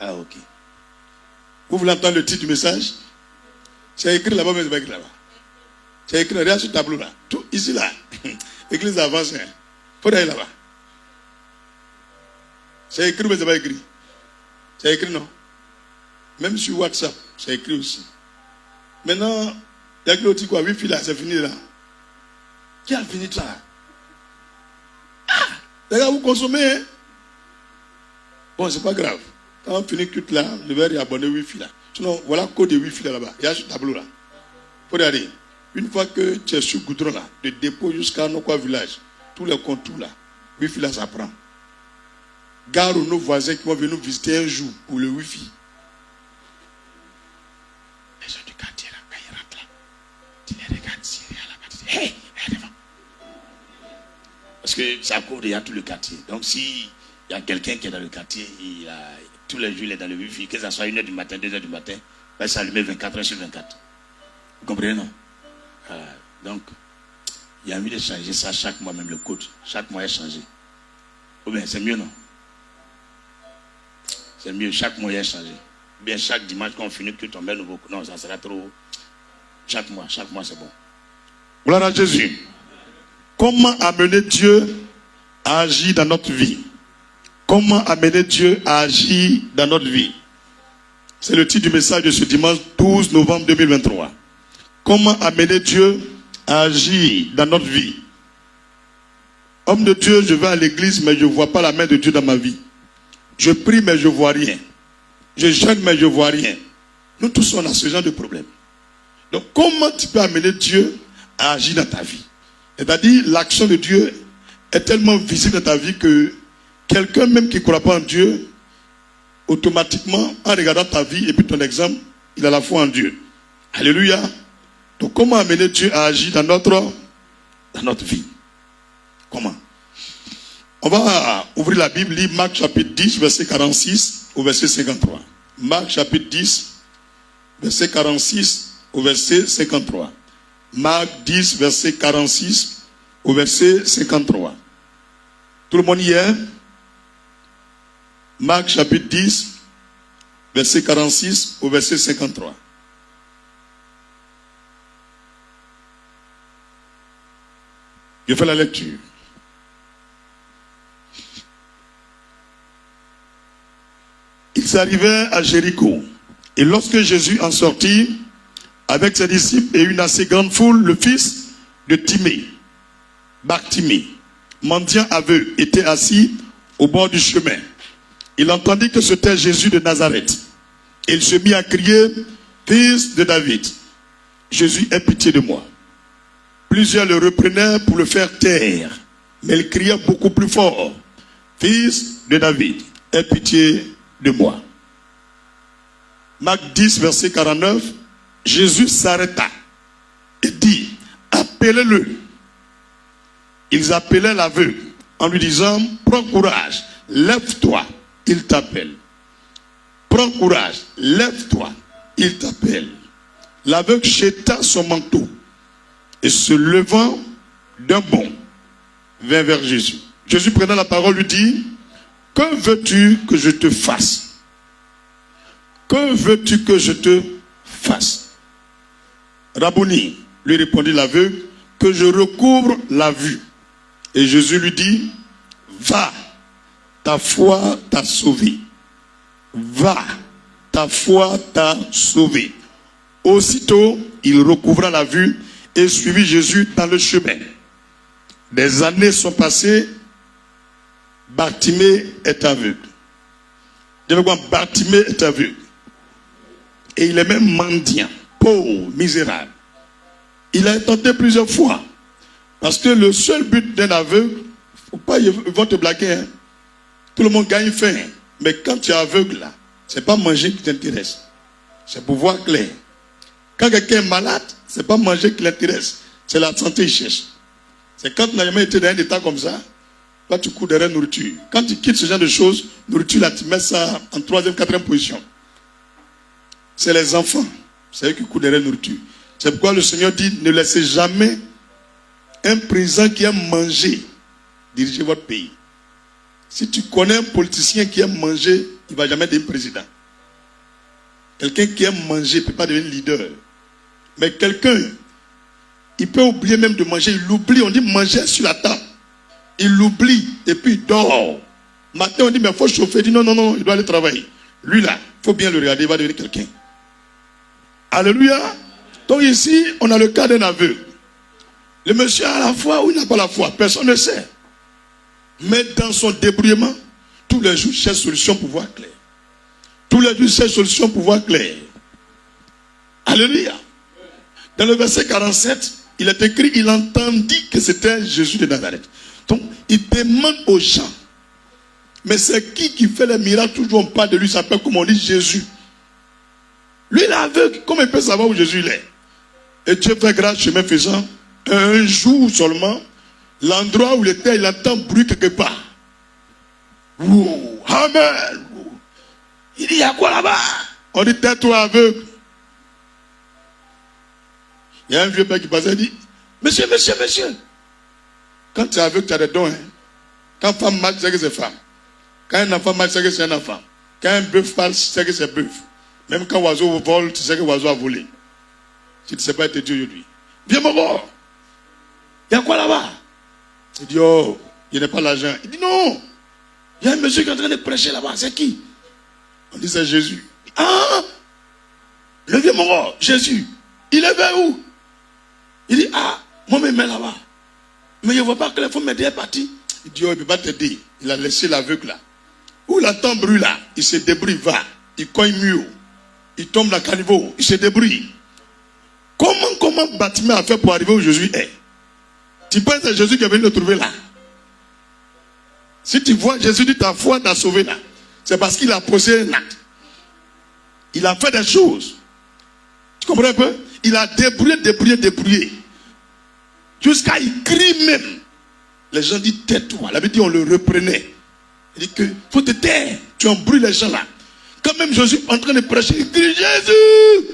Ah, ok. Vous voulez entendre le titre du message? C'est écrit là-bas, mais c'est pas écrit là-bas. C'est écrit, regarde sur le tableau là. Tout ici là. Église avance. Hein. Faut aller là-bas. C'est écrit, mais c'est pas écrit. C'est écrit, non? Même sur WhatsApp, c'est écrit aussi. Maintenant, il y a que l'autre quoi, Wi-Fi là, c'est fini là. Qui a fini ça? Ah! Regarde, vous consommez, hein? Bon, c'est pas grave. Quand on finit tout là, je vais réabonner Wi-Fi là. Sinon, voilà le code de Wi-Fi là-bas. Il y a ce tableau là. Faut y aller. Une fois que tu es sur Goudron là, de dépôt jusqu'à nos village, tous les contours là, Wi-Fi là, ça prend. Gare nos voisins qui vont venir nous visiter un jour pour le Wi-Fi. Les gens du quartier là, quand ils rentrent là, tu les regardes serrés à la partie. Hey, devant. Parce que ça couvre déjà tout le quartier. Donc si il y a quelqu'un qui est dans le quartier, tous les jours il est dans le Wi-Fi, que ce soit 1h du matin, 2h du matin, il va s'allumer 24h/24. Vous comprenez, non? Donc, il y a envie de changer ça chaque mois, même le code. Chaque mois est changé. Ou bien, c'est mieux, non? C'est mieux, chaque mois est changé. Ou bien, chaque dimanche, quand on finit, que tu met nouveau. Non, ça sera trop. Chaque mois, c'est bon. Gloire à Jésus. Comment amener Dieu à agir dans notre vie? Comment amener Dieu à agir dans notre vie? C'est le titre du message de ce dimanche 12 novembre 2023. Comment amener Dieu à agir dans notre vie? Homme de Dieu, je vais à l'église, mais je ne vois pas la main de Dieu dans ma vie. Je prie, mais je ne vois rien. Je jeûne, mais je ne vois rien. Nous tous, on a ce genre de problème. Donc, comment tu peux amener Dieu à agir dans ta vie? C'est-à-dire, l'action de Dieu est tellement visible dans ta vie que quelqu'un même qui ne croit pas en Dieu, automatiquement, en regardant ta vie et puis ton exemple, il a la foi en Dieu. Alléluia. Donc, comment amener Dieu à agir dans notre vie? Comment? On va ouvrir la Bible, lire Marc chapitre 10, verset 46 au verset 53. Marc chapitre 10, verset 46 au verset 53. Marc 10, verset 46 au verset 53. Tout le monde y est? Marc chapitre 10, verset 46 au verset 53. Je fais la lecture. Ils arrivaient à Jéricho. Et lorsque Jésus en sortit, avec ses disciples et une assez grande foule, le fils de Timée, Bartimée, mendiant aveugle, était assis au bord du chemin. Il entendit que c'était Jésus de Nazareth. Et il se mit à crier, « Fils de David, Jésus, aie pitié de moi. » Plusieurs le reprenaient pour le faire taire, mais il criait beaucoup plus fort, « Fils de David, aie pitié de moi. » Marc 10, verset 49, Jésus s'arrêta et dit, « Appelez-le. » Ils appelaient l'aveugle en lui disant, « Prends courage, lève-toi, il t'appelle. » Prends courage, lève-toi, il t'appelle. L'aveugle jeta son manteau et se levant d'un bond, vint vers Jésus. Jésus prenant la parole lui dit, « Que veux-tu que je te fasse? Que veux-tu que je te fasse? » Rabouni, lui répondit l'aveugle, « Que je recouvre la vue. » Et Jésus lui dit, « Va, ta foi t'a sauvé. Va, ta foi t'a sauvé. » Aussitôt, il recouvra la vue et suivit Jésus dans le chemin. Des années sont passées, Bartimée est aveugle. Bartimée est aveugle. Et il est même mendiant, pauvre, misérable. Il a été tenté plusieurs fois. Parce que le seul but d'un aveugle, ils vont te blaguer. Hein? Tout le monde gagne faim. Mais quand tu es aveugle, là, ce n'est pas manger qui t'intéresse. C'est pour voir clair. Quand quelqu'un est malade, ce n'est pas manger qui l'intéresse. C'est la santé qu'il cherche. C'est quand tu n'as jamais été dans un état comme ça, là tu cours derrière nourriture. Quand tu quittes ce genre de choses, nourriture, là tu mets ça en 3e, 4e position. C'est les enfants. C'est eux qui courent derrière nourriture. C'est pourquoi le Seigneur dit, ne laissez jamais un président qui aime manger diriger votre pays. Si tu connais un politicien qui aime manger, il ne va jamais devenir président. Quelqu'un qui aime manger ne peut pas devenir leader. Mais quelqu'un, il peut oublier même de manger. Il l'oublie. On dit manger sur la table. Il l'oublie et puis il dort. Matin, on dit mais il faut chauffer. Il dit non, non, non, il doit aller travailler. Lui là, il faut bien le regarder. Il va devenir quelqu'un. Alléluia. Donc ici, on a le cas d'un aveugle. Le monsieur a la foi ou il n'a pas la foi. Personne ne sait. Mais dans son débrouillement, tous les jours, il cherche solution pour voir clair. Tous les jours, il cherche solution pour voir clair. Alléluia. Dans le verset 47, il est écrit, il entendit que c'était Jésus de Nazareth. Donc, il demande aux gens. Mais c'est qui fait les miracles? Toujours on parle de lui, ça s'appelle, comme on dit, Jésus. Lui, il est aveugle. Comment il peut savoir où Jésus est? Et Dieu fait grâce, chemin faisant. Un jour seulement, l'endroit où il était, il entend bruit quelque part. Wow, amen. Il dit, il y a quoi là-bas? On dit, tais-toi aveugle. Il y a un vieux père qui passait et dit, monsieur, monsieur, monsieur. Quand tu es aveugle, tu as des dons. Hein? Quand femme marche, c'est que c'est femme. Quand un enfant marche, c'est que c'est un enfant. Quand un bœuf parle, c'est que c'est bœuf. Même quand l'oiseau vole, tu sais que l'oiseau a volé. Si tu ne sais pas être Dieu aujourd'hui. Viens mon gars. Il y a quoi là-bas? Il dit, oh, il n'y a pas l'argent. Il dit, non. Il y a un monsieur qui est en train de prêcher là-bas. C'est qui? On dit, c'est Jésus. Ah! Le vieux mon gars, Jésus. Il est vers où? Il dit, ah, moi, je me mets là-bas. Mais je ne vois pas que les femmes m'aider est parti. Il dit, oh, il ne peut pas t'aider. Il a laissé l'aveugle là. Où la tombe brûle là, il se débrouille, va. Il cogne mieux. Il tombe dans le caniveau. Il se débrouille. Comment Bartimée a fait pour arriver où Jésus est? Tu penses que c'est Jésus qui est venu le trouver là? Si tu vois Jésus dit ta foi t'a sauvé là, c'est parce qu'il a posé un acte. Il a fait des choses. Tu comprends un peu? Il a débrouillé. Jusqu'à il crie même. Les gens disent tais-toi. La Bible dit on le reprenait. Il dit que faut te taire. Tu embrouilles les gens là. Quand même Jésus est en train de prêcher, il crie Jésus,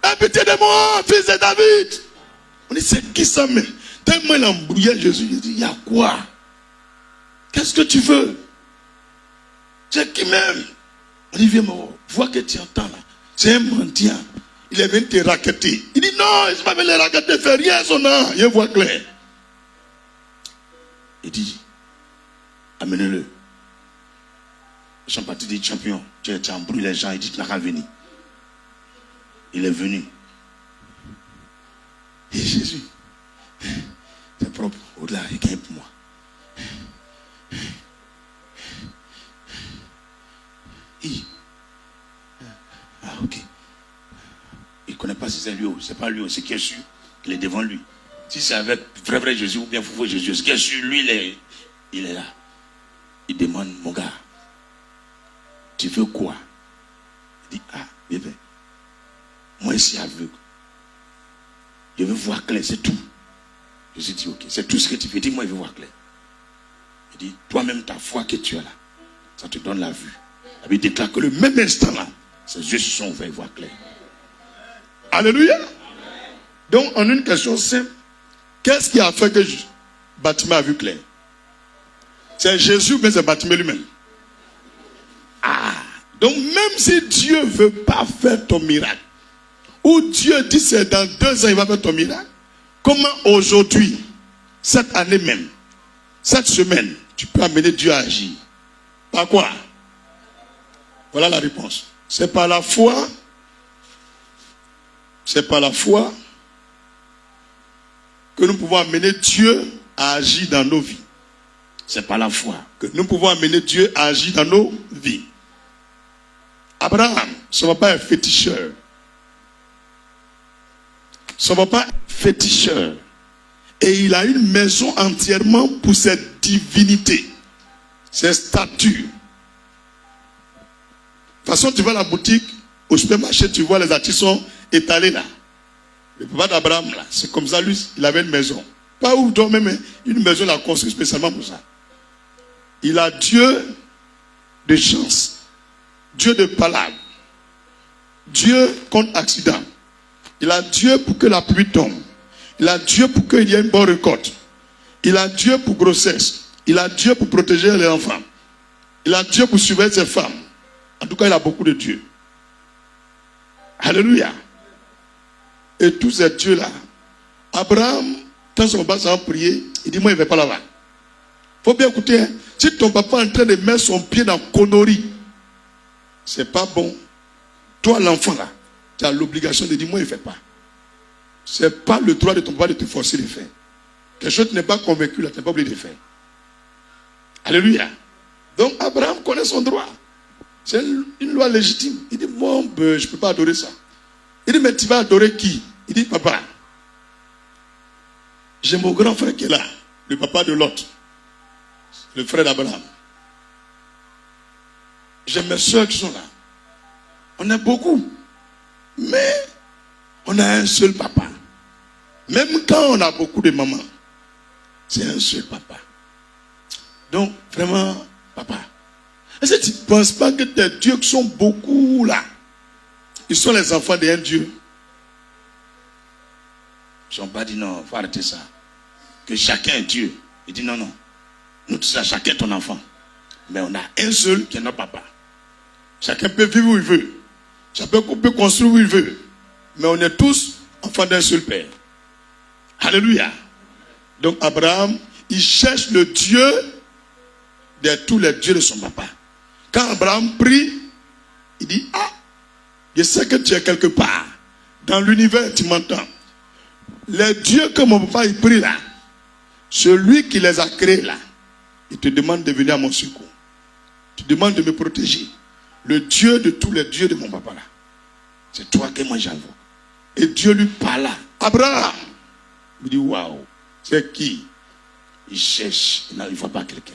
aie pitié de moi, fils de David. On dit c'est qui ça même? Tellement il embrouillait Jésus. Il dit il y a quoi? Qu'est-ce que tu veux? C'est qui même? On dit viens moi, vois que tu entends là. C'est un mendiant. Il est venu te raqueter. Il dit non, il ne va pas les raqueter, fais rien son nom. Il voit clair. Il dit, amenez-le. Jean-Baptiste dit, champion, tu as embrouillé les gens. Il dit, tu n'as qu'à venir. Il est venu. Et Jésus, c'est propre. Au-delà, il gagne pour moi. Ah, ok. Il ne connaît pas si c'est lui ou c'est pas lui, c'est qui est sûr. Il est devant lui. Si c'est avec vrai Jésus ou bien fou Jésus, ce qui est sûr, lui, il est là. Il demande, mon gars, tu veux quoi? Il dit, ah, bébé, moi ici aveugle. Je veux voir clair, c'est tout. Je lui dis, ok, c'est tout ce que tu veux. Dis-moi, je veux voir clair. Il dit, toi-même, ta foi que tu as là, ça te donne la vue. Il déclare que le même instant là, ses yeux se sont ouverts, ils voient clair. Alléluia. Donc, en une question simple, qu'est-ce qui a fait que Bartimée a vu clair? C'est Jésus, mais c'est Bartimée lui-même. Ah, donc même si Dieu ne veut pas faire ton miracle, ou Dieu dit c'est dans 2 ans il va faire ton miracle, comment aujourd'hui, cette année même, cette semaine, tu peux amener Dieu à agir? Par quoi? Voilà la réponse. C'est par la foi. C'est par la foi que nous pouvons amener Dieu à agir dans nos vies. C'est par la foi que nous pouvons amener Dieu à agir dans nos vies. Abraham, son papa est féticheur. Son papa est féticheur. Et il a une maison entièrement pour cette divinité, ses statues. De toute façon, tu vas à la boutique, au supermarché, tu vois les artistes sont étalés là. Le papa d'Abraham là, c'est comme ça, lui, il avait une maison. Pas où toi même, une maison, il a construit spécialement pour ça. Il a Dieu de chance, Dieu de palabres, Dieu contre accident. Il a Dieu pour que la pluie tombe. Il a Dieu pour qu'il y ait une bonne récolte. Il a Dieu pour grossesse. Il a Dieu pour protéger les enfants. Il a Dieu pour surveiller ses femmes. En tout cas, il a beaucoup de dieux. Alléluia. Et tous ces dieux-là, Abraham, quand son papa s'en prié, il dit, moi, il ne vais pas là-bas. Il faut bien écouter, hein. Si ton papa est en train de mettre son pied dans connerie, c'est pas bon. Toi, l'enfant, là, tu as l'obligation de dire, moi, il ne fait pas. Ce n'est pas le droit de ton papa de te forcer de faire. Quelque chose que tu n'es pas convaincu, là, tu n'es pas obligé de faire. Alléluia. Donc, Abraham connaît son droit. C'est une loi légitime. Il dit, moi, je ne peux pas adorer ça. Il dit, mais tu vas adorer qui? Il dit, papa, j'ai mon grand frère qui est là, le papa de Lot, le frère d'Abraham. J'ai mes soeurs qui sont là. On est beaucoup. Mais on a un seul papa. Même quand on a beaucoup de mamans, c'est un seul papa. Donc, vraiment, papa, est-ce que tu ne penses pas que tes dieux qui sont beaucoup là, ils sont les enfants d'un Dieu? Ils n'ont pas dit non, il faut arrêter ça. Que chacun est Dieu. Il dit non, non. Nous tous là, chacun est ton enfant. Mais on a un seul qui est notre papa. Chacun peut vivre où il veut. Chacun peut construire où il veut. Mais on est tous enfants d'un seul père. Alléluia. Donc Abraham, il cherche le Dieu de tous les dieux de son papa. Quand Abraham prie, il dit, ah, je sais que tu es quelque part. Dans l'univers, tu m'entends. Les dieux que mon papa il prie là, celui qui les a créés là, il te demande de venir à mon secours. Tu demandes de me protéger. Le Dieu de tous les dieux de mon papa là, c'est toi que moi j'invoque. Et Dieu lui parla. Abraham, il dit, waouh, c'est qui? Il cherche, il ne voit pas quelqu'un.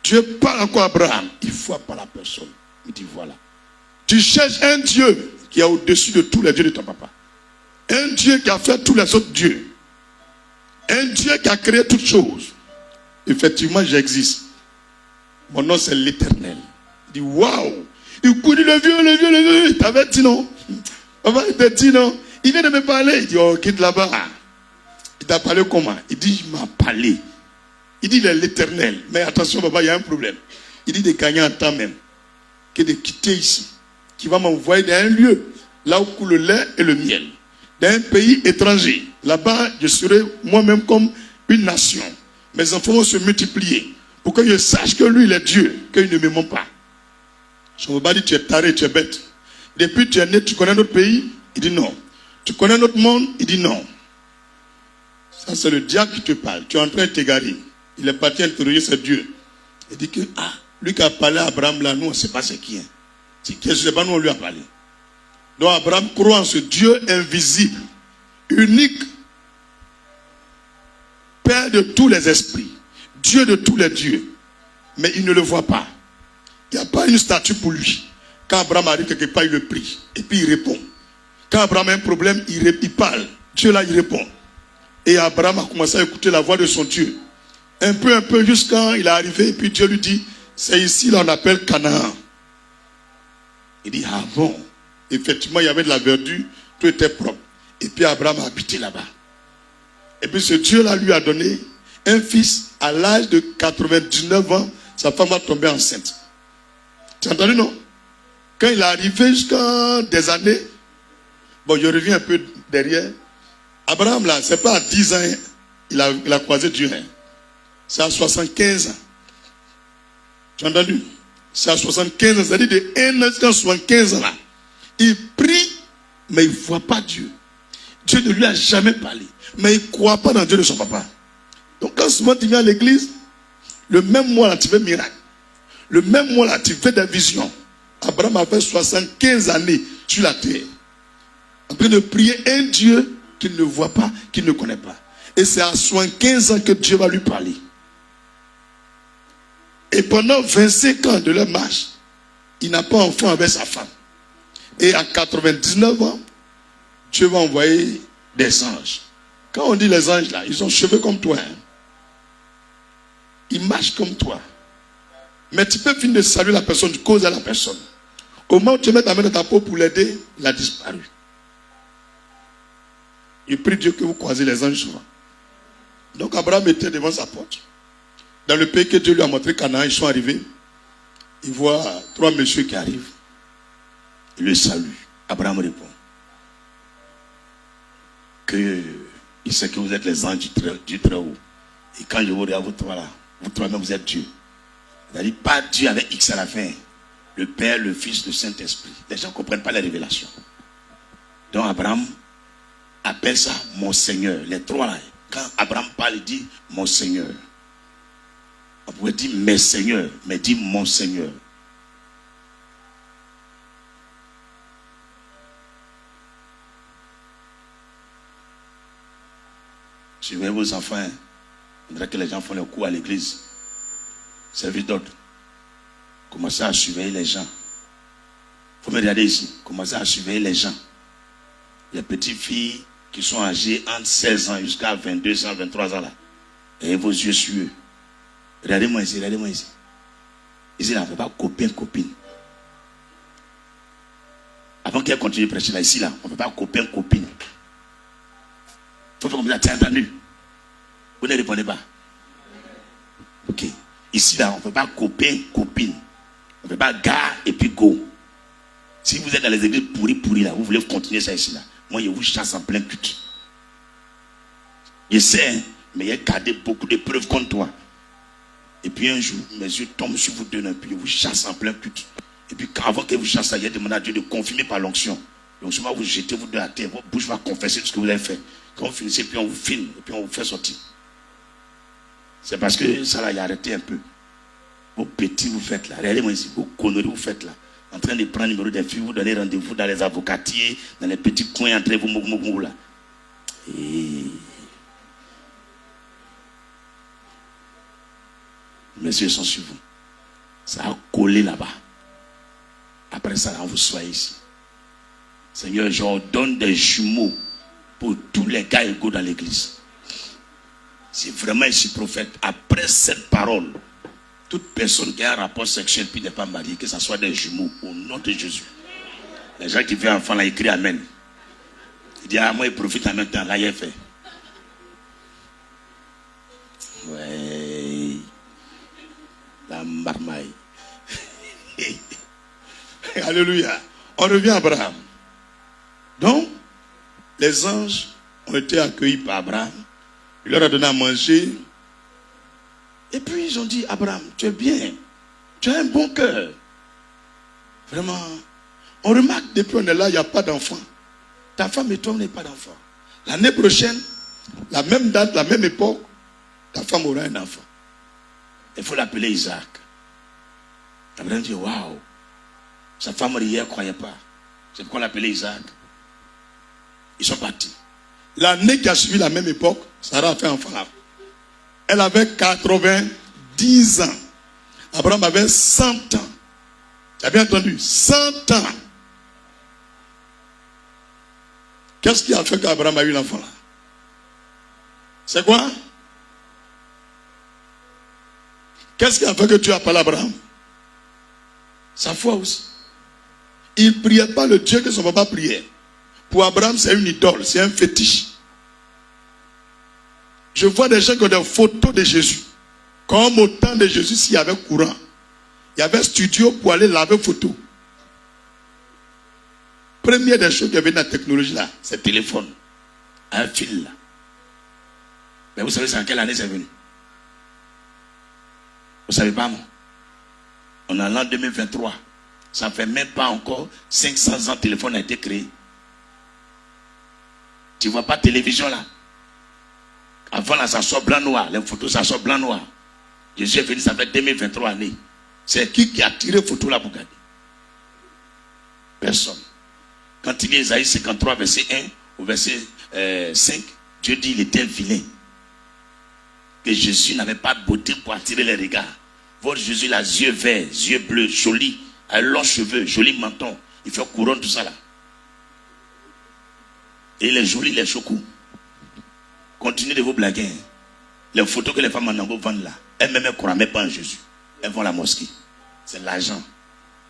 Dieu parle encore à Abraham, il ne voit pas la personne. Il dit, voilà. Tu cherches un Dieu qui est au-dessus de tous les dieux de ton papa. Un Dieu qui a fait tous les autres dieux. Un Dieu qui a créé toutes choses. Effectivement, j'existe. Mon nom, c'est l'Éternel. Il dit, waouh. Il dit, le vieux, il t'avait dit non. Papa, il t'a dit non. Il vient de me parler. Il dit, oh, quitte là-bas. Il t'a parlé comment? Il dit, il m'a parlé. Il dit, il est l'Éternel. Mais attention, papa, il y a un problème. Il dit de gagner un temps même. Que de quitter ici. Qui va m'envoyer dans un lieu. Là où coule le lait et le miel. Dans un pays étranger. Là-bas, je serai moi-même comme une nation. Mes enfants vont se multiplier. Pour que je sache que lui, il est Dieu. Qu'il ne me ment pas. Je ne veux pas dire tu es taré, tu es bête. Depuis tu es né, tu connais notre pays? Il dit non. Tu connais notre monde? Il dit non. Ça, c'est le diable qui te parle. Tu es en train de t'égarer. Il est parti interroger ce Dieu. Il dit que, ah, lui qui a parlé à Abraham là, nous, on ne sait pas c'est qui. C'est qui, je ne sais pas, nous, on lui a parlé. Donc Abraham croit en ce Dieu invisible, unique, Père de tous les esprits, Dieu de tous les dieux. Mais il ne le voit pas. Il n'y a pas une statue pour lui. Quand Abraham arrive quelque part, il le prie. Et puis il répond. Quand Abraham a un problème, il parle. Dieu là, il répond. Et Abraham a commencé à écouter la voix de son Dieu. Un peu, jusqu'à il est arrivé. Et puis Dieu lui dit, c'est ici, là, on appelle Canaan. Il dit, ah bon. Effectivement, il y avait de la verdure. Tout était propre. Et puis Abraham a habité là-bas. Et puis ce Dieu-là lui a donné un fils à l'âge de 99 ans. Sa femme a tombé enceinte. Tu as entendu, non? Quand il est arrivé jusqu'à des années, bon, je reviens un peu derrière. Abraham, là, c'est pas à 10 ans, il a croisé Dieu. Hein. C'est à 75 ans. Tu as entendu? C'est à 75 ans, c'est-à-dire de 1 an jusqu'à 75 ans, là. Il prie, mais il ne voit pas Dieu. Dieu ne lui a jamais parlé. Mais il ne croit pas dans Dieu de son papa. Donc quand souvent tu viens à l'église, le même mois là, tu fais miracle. Le même mois là, tu fais des visions. Abraham a fait 75 années sur la terre. En train de prier un Dieu qu'il ne voit pas, qu'il ne connaît pas. Et c'est à 75 ans que Dieu va lui parler. Et pendant 25 ans de leur marche, il n'a pas enfant avec sa femme. Et à 99 ans, Dieu va envoyer des anges. Quand on dit les anges là, ils ont cheveux comme toi. Hein. Ils marchent comme toi. Mais tu peux finir de saluer la personne, tu causes à la personne. Au moment où tu mets ta main dans ta peau pour l'aider, il a disparu. Il prie Dieu que vous croisez les anges souvent. Donc Abraham était devant sa porte. Dans le pays que Dieu lui a montré, Canaan, ils sont arrivés. Il voit 3 messieurs qui arrivent. Il le salue. Abraham répond que il sait que vous êtes les anges du Très-Haut. Et quand je vous regarde, vous trois là, vous trois-même, vous êtes Dieu. C'est-à-dire pas Dieu avec X à la fin. Le Père, le Fils, le Saint-Esprit. Les gens ne comprennent pas les révélations. Donc Abraham appelle ça mon Seigneur. Les trois là. Quand Abraham parle, il dit mon Seigneur. On pourrait dire mes seigneurs, mais dit mon Seigneur. Suivez vos enfants. Hein. On dirait que les gens font le coup à l'église. Service d'ordre. Commencez à surveiller les gens. Il faut me regarder ici. Commencez à surveiller les gens. Les petites filles qui sont âgées entre 16 ans jusqu'à 22 ans, 23 ans là. Ayez vos yeux sur eux. Regardez-moi ici, regardez-moi ici. Ici là, on ne fait pas copain, copine. Avant qu'elle continue de prêcher là, ici là, on ne fait pas copain, copine. Il faut faire comme ça, t'as entendu? Vous ne répondez pas. Ok. Ici là, on ne fait pas copain, copine. On ne fait pas gars et puis go. Si vous êtes dans les églises pourries là, vous voulez continuer ça ici là. Moi, je vous chasse en plein culte. Je sais, hein, mais il y a gardé beaucoup de preuves contre toi. Et puis un jour, mes yeux tombent sur vous deux, et puis je vous chasse en plein culte. Et puis avant que vous chassiez, il y a demandé à Dieu de confirmer par l'onction. Donc souvent vous jetez vous deux à terre, votre bouche va confesser tout ce que vous avez fait. Quand vous finissez, puis on vous filme, et puis on vous fait sortir. C'est parce que ça là, il a arrêté un peu. Vos petits vous faites là, regardez-moi ici, vos conneries vous faites là. En train de prendre le numéro des filles, vous donnez rendez-vous dans les avocatiers, dans les petits coins, entrez vous là. Et... messieurs sont sur vous. Ça a collé là-bas. Après ça, on vous soyez ici. Seigneur, j'ordonne des jumeaux pour tous les gars égaux dans l'église. C'est vraiment ici prophète. Après cette parole, toute personne qui a un rapport sexuel puis n'est pas mariée, que ce soit des jumeaux, au nom de Jésus. Les gens qui veulent enfant là, écrit Amen. Il dit, ah, moi, il profite en même temps. Là, il est fait. Ouais. La marmaille. Alléluia. On revient à Abraham. Donc, les anges ont été accueillis par Abraham. Il leur a donné à manger. Et puis ils ont dit, Abraham, tu es bien. Tu as un bon cœur. Vraiment. On remarque, depuis on est là, il n'y a pas d'enfant. Ta femme et toi, on n'est pas d'enfant. L'année prochaine, la même date, la même époque, ta femme aura un enfant. Il faut l'appeler Isaac. Abraham dit, waouh. Sa femme hier ne croyait pas. C'est pourquoi on l'appelait Isaac. Ils sont partis. L'année qui a suivi la même époque, Sarah a fait un enfant. Elle avait 90 ans. Abraham avait 100 ans. Tu as bien entendu? 100 ans. Qu'est-ce qui a fait qu'Abraham a eu l'enfant là? C'est quoi? Qu'est-ce qui a fait que tu appelles Abraham? Sa foi aussi. Il ne priait pas le Dieu que son papa priait. Pour Abraham, c'est une idole, c'est un fétiche. Je vois des gens qui ont des photos de Jésus. Comme au temps de Jésus, s'il y avait courant, il y avait un studio pour aller laver photo. Première des choses qui est venue dans la technologie là, c'est le téléphone. Un fil là. Mais vous savez, c'est en quelle année c'est venu? Vous ne savez pas, moi? On est en l'an 2023. Ça ne fait même pas encore 500 ans que le téléphone a été créé. Tu ne vois pas la télévision là? Avant là, ça sort blanc-noir. Les photos, ça sort blanc-noir. Jésus est venu, ça fait 2023 années. C'est qui a tiré photo là pour garder? Personne. Quand il est Isaïe 53, verset 1 au verset 5, Dieu dit qu'il était vilain. Que Jésus n'avait pas de beauté pour attirer les regards. Votre Jésus, il a les yeux verts, yeux bleus, jolis, un long cheveux, joli menton. Il fait couronne, tout ça là. Et il est joli, les chocos. Continuez de vous blaguer. Les photos que les femmes en Angola vendent là, elles-mêmes ne croient même pas en Jésus. Elles vont à la mosquée. C'est l'argent.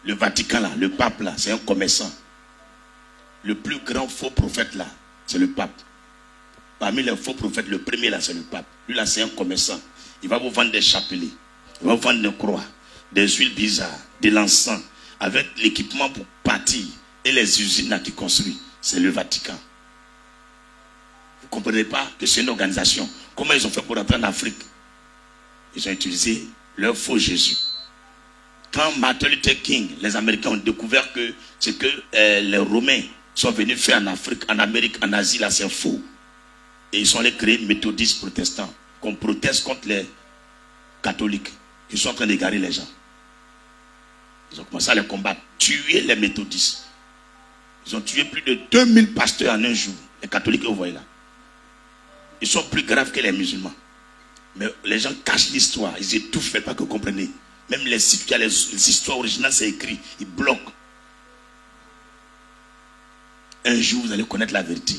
Le Vatican là, le pape là, c'est un commerçant. Le plus grand faux prophète là, c'est le pape. Parmi les faux prophètes, le premier là, c'est le pape. Lui là, c'est un commerçant. Il va vous vendre des chapelets. Il va vous vendre des croix, des huiles bizarres, de l'encens, avec l'équipement pour partir. et les usines là qui construisent, c'est le Vatican. Vous ne comprenez pas que c'est une organisation. Comment ils ont fait pour entrer en Afrique? Ils ont utilisé leur faux Jésus. Quand Martin Luther King, les Américains ont découvert que ce que les Romains sont venus faire en Afrique, en Amérique, en Asie, là c'est faux. Et ils sont allés créer méthodistes protestants, qu'on proteste contre les catholiques, qui sont en train d'égarer les gens. Ils ont commencé à les combattre, tuer les méthodistes. Ils ont tué plus de 2000 pasteurs en un jour. Les catholiques, vous voyez là. Ils sont plus graves que les musulmans. Mais les gens cachent l'histoire, ils étouffent, mais pas que vous comprenez. Même les sites qui ont les histoires originales, c'est écrit, ils bloquent. Un jour, vous allez connaître la vérité.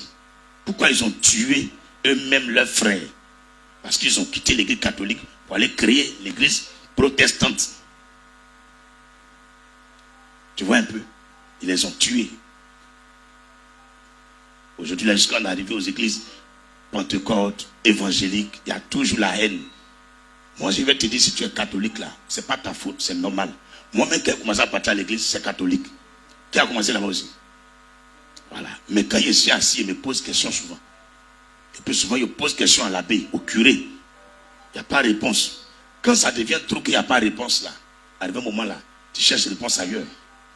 Pourquoi ils ont tué eux-mêmes leurs frères? Parce qu'ils ont quitté l'église catholique pour aller créer l'église protestante. Tu vois un peu? Ils les ont tués. Aujourd'hui, là, jusqu'à on est arrivé aux églises pentecôtes, évangéliques, il y a toujours la haine. Moi, je vais te dire, si tu es catholique là, c'est pas ta faute, c'est normal. Moi-même qui ai commencé à partir à l'église, c'est catholique. Qui a commencé là-bas aussi? Voilà. Mais quand je suis assis, il me pose question souvent. Et puis souvent, il pose question à l'abbé, au curé. Il n'y a pas de réponse. Quand ça devient trop qu'il n'y a pas de réponse là, arrivé un moment là, tu cherches réponse ailleurs.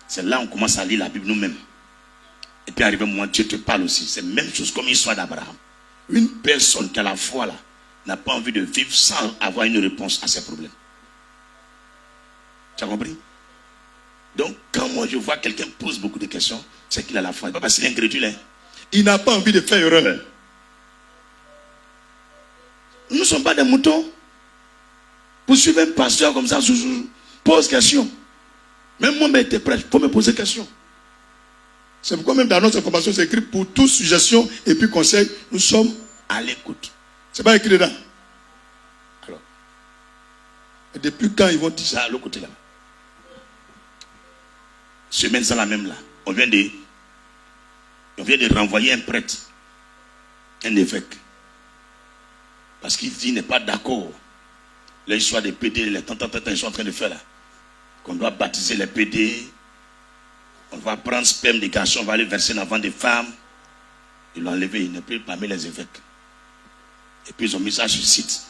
C'est là qu'on commence à lire la Bible nous-mêmes. Et puis arrivé un moment, Dieu te parle aussi. C'est la même chose comme l'histoire d'Abraham. Une personne qui a la foi là, n'a pas envie de vivre sans avoir une réponse à ses problèmes. Tu as compris? Donc, quand moi je vois quelqu'un pose beaucoup de questions, c'est qu'il a la foi. Pas parce qu'il est incrédule. Hein. Il n'a pas envie de faire erreur. Nous ne sommes pas des moutons. Pour suivre un pasteur comme ça, pose question. Même moi, j'étais prêt, il faut me poser question. C'est pourquoi même dans notre information, c'est écrit pour toute suggestion et puis conseil, nous sommes à l'écoute. C'est pas écrit dedans. Alors, et depuis quand ils vont dire ça à l'autre côté là? Semaine sans la même là. On vient de renvoyer un prêtre, un évêque. Parce qu'il dit qu'il n'est pas d'accord. L'histoire des PD, les tant, ils sont en train de faire là. Qu'on doit baptiser les PD. On va prendre sperme des garçons, on va aller verser dans le ventre des femmes. Ils l'ont enlevé, il n'est plus parmi les évêques. Et puis ils ont mis ça sur le site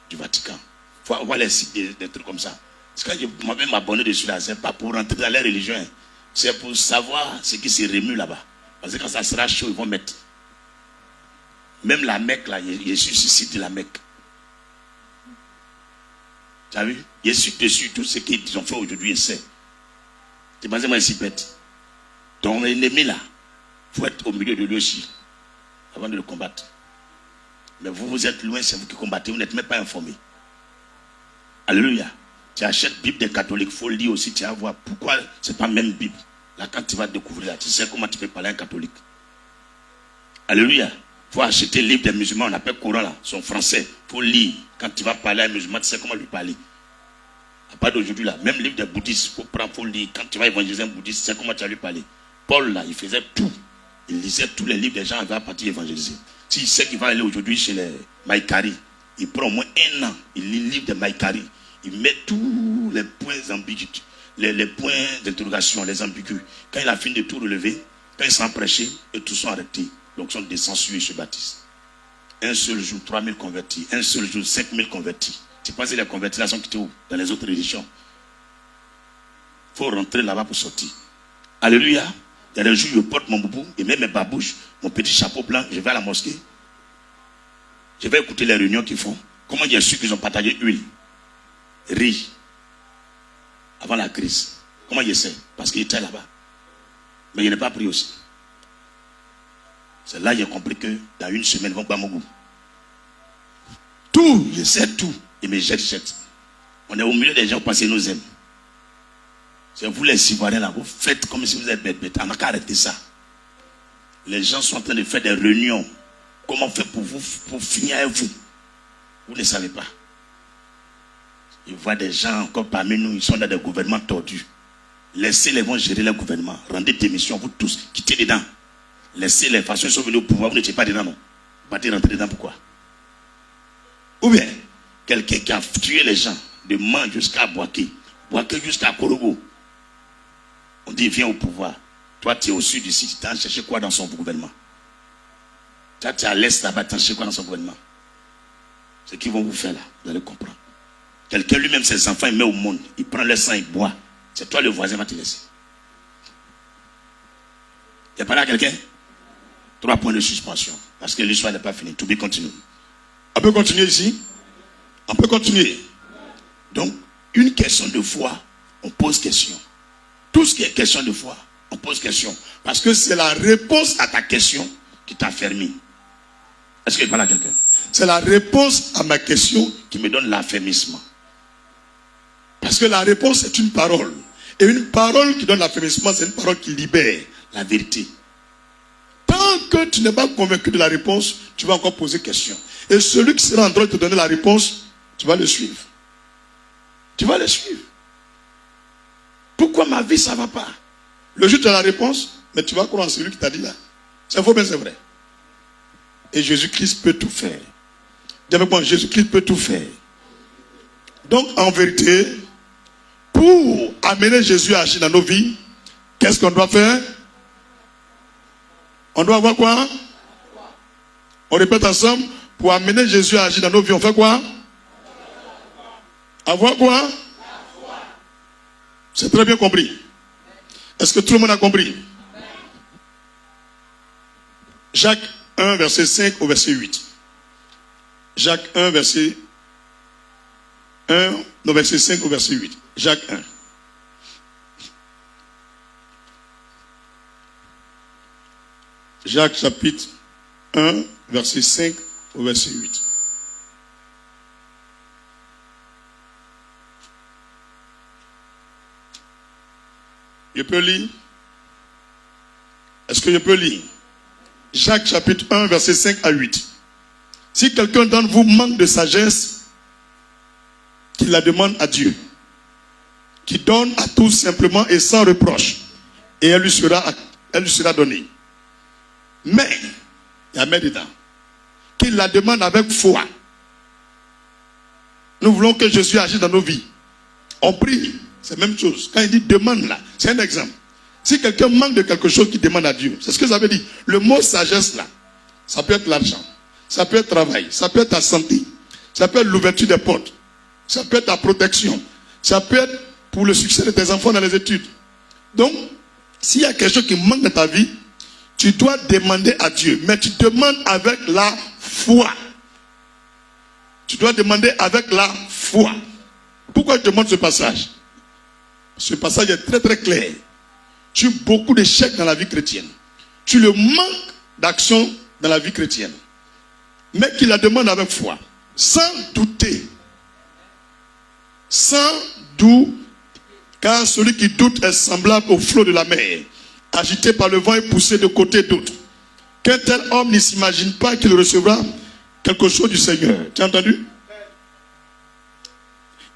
du Vatican. Il faut avoir les sites des trucs comme ça. Parce que je m'avais m'abonné dessus là, c'est pas pour rentrer dans les religions. C'est pour savoir ce qui se remue là-bas. Parce que quand ça sera chaud, ils vont mettre. Même la Mecque là, il est sur ce site de la Mecque. Tu as vu? Il est sur dessus tout ce qu'ils ont fait aujourd'hui, c'est. C'est pas moi si bête. Ton ennemi là, il faut être au milieu de lui aussi, avant de le combattre. Mais vous êtes loin, c'est vous qui combattez, vous n'êtes même pas informé. Alléluia. Tu achètes Bible des catholiques, il faut le lire aussi, tu vas voir pourquoi c'est pas même Bible. Là, quand tu vas découvrir là, tu sais comment tu peux parler à un catholique. Alléluia. Il faut acheter le livre des musulmans, on appelle Coran là, son français. Il faut lire. Quand tu vas parler à un musulman, tu sais comment lui parler. À part d'aujourd'hui là, même le livre des bouddhistes, il faut prendre, il faut lire. Quand tu vas évangéliser un bouddhiste, tu sais comment tu vas lui parler. Paul là, il faisait tout. Il lisait tous les livres des gens avant à partir évangéliser. S'il sait qu'il va aller aujourd'hui chez les Maïkari, il prend au moins 1 an, il lit le livre de Maïkari. Il met tous les points ambigus, les points d'interrogation, les ambigus. Quand il a fini de tout relever, quand il s'en prêché, et tous sont arrêtés. Donc son descend sur et se baptise. Un seul jour, 3000 convertis. Un seul jour, 5000 convertis. Tu penses que les convertis là sont quittés où? Dans les autres religions. Il faut rentrer là-bas pour sortir. Alléluia. Il y a des jours, je porte mon boubou, et même mes babouches, mon petit chapeau blanc, je vais à la mosquée. Je vais écouter les réunions qu'ils font. Comment j'ai su qu'ils ont partagé huile, riz, avant la crise? Comment je sais? Parce qu'il était là-bas. Mais il n'est pas pris aussi. C'est là que j'ai compris que dans une semaine, ils vont pas mon goût. Tout, je sais tout. Et me jette. On est au milieu des gens parce qu'ils nous aiment. C'est vous les Ivoiriens là, vous faites comme si vous êtes bête. On n'a qu'à arrêter ça. Les gens sont en train de faire des réunions. Comment faire pour vous, pour finir avec vous? Vous ne savez pas. Ils voient des gens encore parmi nous, ils sont dans des gouvernements tordus. Laissez-les vont gérer le gouvernement. Rendez démission, vous tous, quittez dedans. Laissez les façons sont venues au pouvoir, vous n'étiez pas dedans, non. Vous ne rentrer dedans, pourquoi? Ou bien, quelqu'un qui a tué les gens, de Man jusqu'à Boaké jusqu'à Korogo. On dit, viens au pouvoir. Toi, tu es au sud ici, tu as cherché quoi dans son gouvernement? Toi, tu es à l'est là-bas, tu as cherché quoi dans son gouvernement? Ce qu'ils vont vous faire là, vous allez comprendre. Quelqu'un lui-même, ses enfants, il met au monde, il prend le sang, il boit. C'est toi le voisin va te laisser. Il n'y a pas là quelqu'un? 3 points de suspension. Parce que l'histoire n'est pas finie. To be continue. On peut continuer ici? On peut continuer. Donc, une question de foi, on pose question. Tout ce qui est question de foi, on pose question. Parce que c'est la réponse à ta question qui t'a fermé. Est-ce qu'il parle à quelqu'un? C'est la réponse à ma question qui me donne l'affermissement. Parce que la réponse est une parole. Et une parole qui donne l'affermissement, c'est une parole qui libère la vérité. Tant que tu n'es pas convaincu de la réponse, tu vas encore poser question. Et celui qui sera en train de te donner la réponse, tu vas le suivre. Tu vas le suivre. Pourquoi ma vie, ça ne va pas? Le jour où tu as la réponse, mais tu vas croire en celui qui t'a dit là. C'est faux, mais c'est vrai. Et Jésus-Christ peut tout faire. Dis avec moi, Jésus-Christ peut tout faire. Donc, en vérité, pour amener Jésus à agir dans nos vies, qu'est-ce qu'on doit faire? On doit avoir quoi? On répète ensemble. Pour amener Jésus à agir dans nos vies, on fait quoi? Avoir quoi? C'est très bien compris. Est-ce que tout le monde a compris? Jacques 1, verset 5 au verset 8. Jacques 1, verset 5 au verset 8. Jacques 1. Jacques chapitre 1, verset 5 au verset 8. Je peux lire? Est-ce que je peux lire? Jacques chapitre 1, verset 5 à 8. Si quelqu'un d'entre vous manque de sagesse, qu'il la demande à Dieu, qui donne à tous simplement et sans reproche, et elle lui sera donnée. Mais, il y a mais dedans, qu'il la demande avec foi. Nous voulons que Jésus agisse dans nos vies. On prie, c'est la même chose. Quand il dit demande là, c'est un exemple. Si quelqu'un manque de quelque chose qu'il demande à Dieu, c'est ce que ça veut dire. Le mot sagesse là, ça peut être l'argent, ça peut être le travail, ça peut être ta santé, ça peut être l'ouverture des portes, ça peut être ta protection, ça peut être pour le succès de tes enfants dans les études. Donc, s'il y a quelque chose qui manque dans ta vie, tu dois demander à Dieu, mais tu demandes avec la foi. Tu dois demander avec la foi. Pourquoi je te montre ce passage? Ce passage est très très clair. Tu as beaucoup d'échecs dans la vie chrétienne. Tu le manques d'action dans la vie chrétienne. Mais qu'il la demande avec foi. Sans douter. Sans doute. Car celui qui doute est semblable au flot de la mer, agité par le vent et poussé de côté d'autre. Qu'un tel homme ne s'imagine pas qu'il recevra quelque chose du Seigneur. Tu as entendu?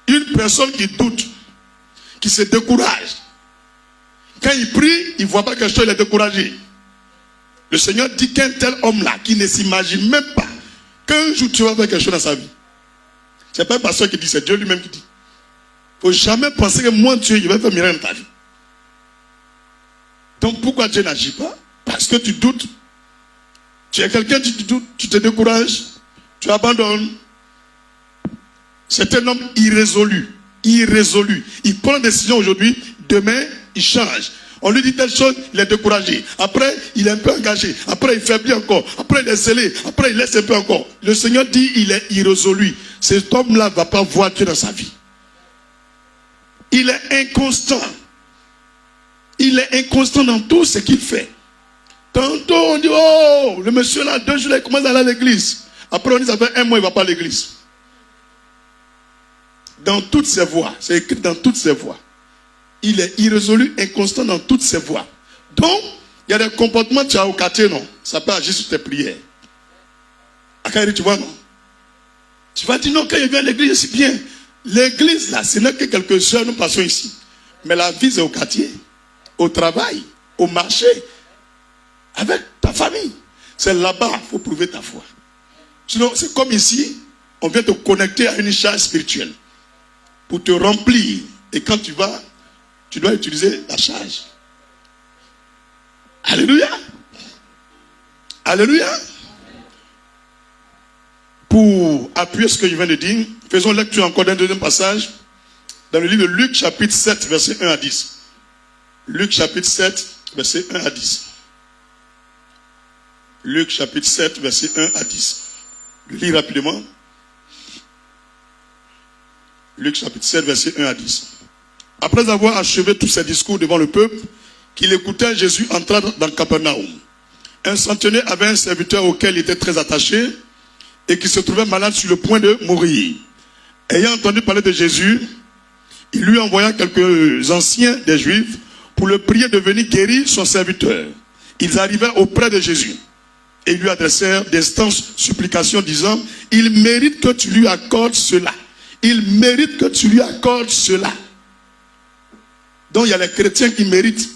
Une personne qui doute, qui se décourage. Quand il prie, il ne voit pas quelque chose, il est découragé. Le Seigneur dit qu'un tel homme-là, qui ne s'imagine même pas qu'un jour tu vas faire quelque chose dans sa vie. Ce n'est pas un pasteur qui dit, c'est Dieu lui-même qui dit. Il ne faut jamais penser que moi, Dieu, il va faire miracle dans ta vie. Donc pourquoi Dieu n'agit pas? Parce que tu doutes. Tu es quelqu'un, tu doutes, tu te décourages, tu abandonnes. C'est un homme irrésolu. Irrésolu. Il prend une décision aujourd'hui, demain, il change. On lui dit telle chose, il est découragé. Après, il est un peu engagé. Après, il faiblit encore. Après, il est scellé. Après, il laisse un peu encore. Le Seigneur dit, il est irrésolu. Cet homme-là ne va pas voir Dieu dans sa vie. Il est inconstant. Il est inconstant dans tout ce qu'il fait. Tantôt, on dit, oh, le monsieur là, 2 jours, il commence à aller à l'église. Après, on dit, ça fait 1 mois, il ne va pas à l'église. Dans toutes ses voies, c'est écrit dans toutes ses voies. Il est irrésolu, inconstant dans toutes ses voies. Donc, il y a des comportements que tu as au quartier, non? Ça peut agir sur tes prières. À Kairi, tu vois, non? Tu vas dire, non, quand il vient à l'église, c'est bien. L'église, là, ce n'est que quelques heures, nous passons ici. Mais la vie, c'est au quartier, au travail, au marché, avec ta famille. C'est là-bas qu'il faut prouver ta foi. Sinon, c'est comme ici, on vient te connecter à une charge spirituelle pour te remplir. Et quand tu vas, tu dois utiliser la charge. Alléluia. Pour appuyer ce que je viens de dire, faisons lecture encore d'un deuxième passage dans le livre de Luc chapitre 7 verset 1 à 10. Luc chapitre 7 verset 1 à 10. Luc chapitre 7 verset 1 à 10. Je lis rapidement. Luc chapitre 7 verset 1 à 10. Après avoir achevé tous ses discours devant le peuple, qu'il écoutait, Jésus entra dans Capernaum. Un centenaire avait un serviteur auquel il était très attaché et qui se trouvait malade sur le point de mourir. Ayant entendu parler de Jésus, il lui envoya quelques anciens des Juifs pour le prier de venir guérir son serviteur. Ils arrivèrent auprès de Jésus et lui adressèrent d'instances supplications disant, il mérite que tu lui accordes cela. Il mérite que tu lui accordes cela. Donc il y a les chrétiens qui méritent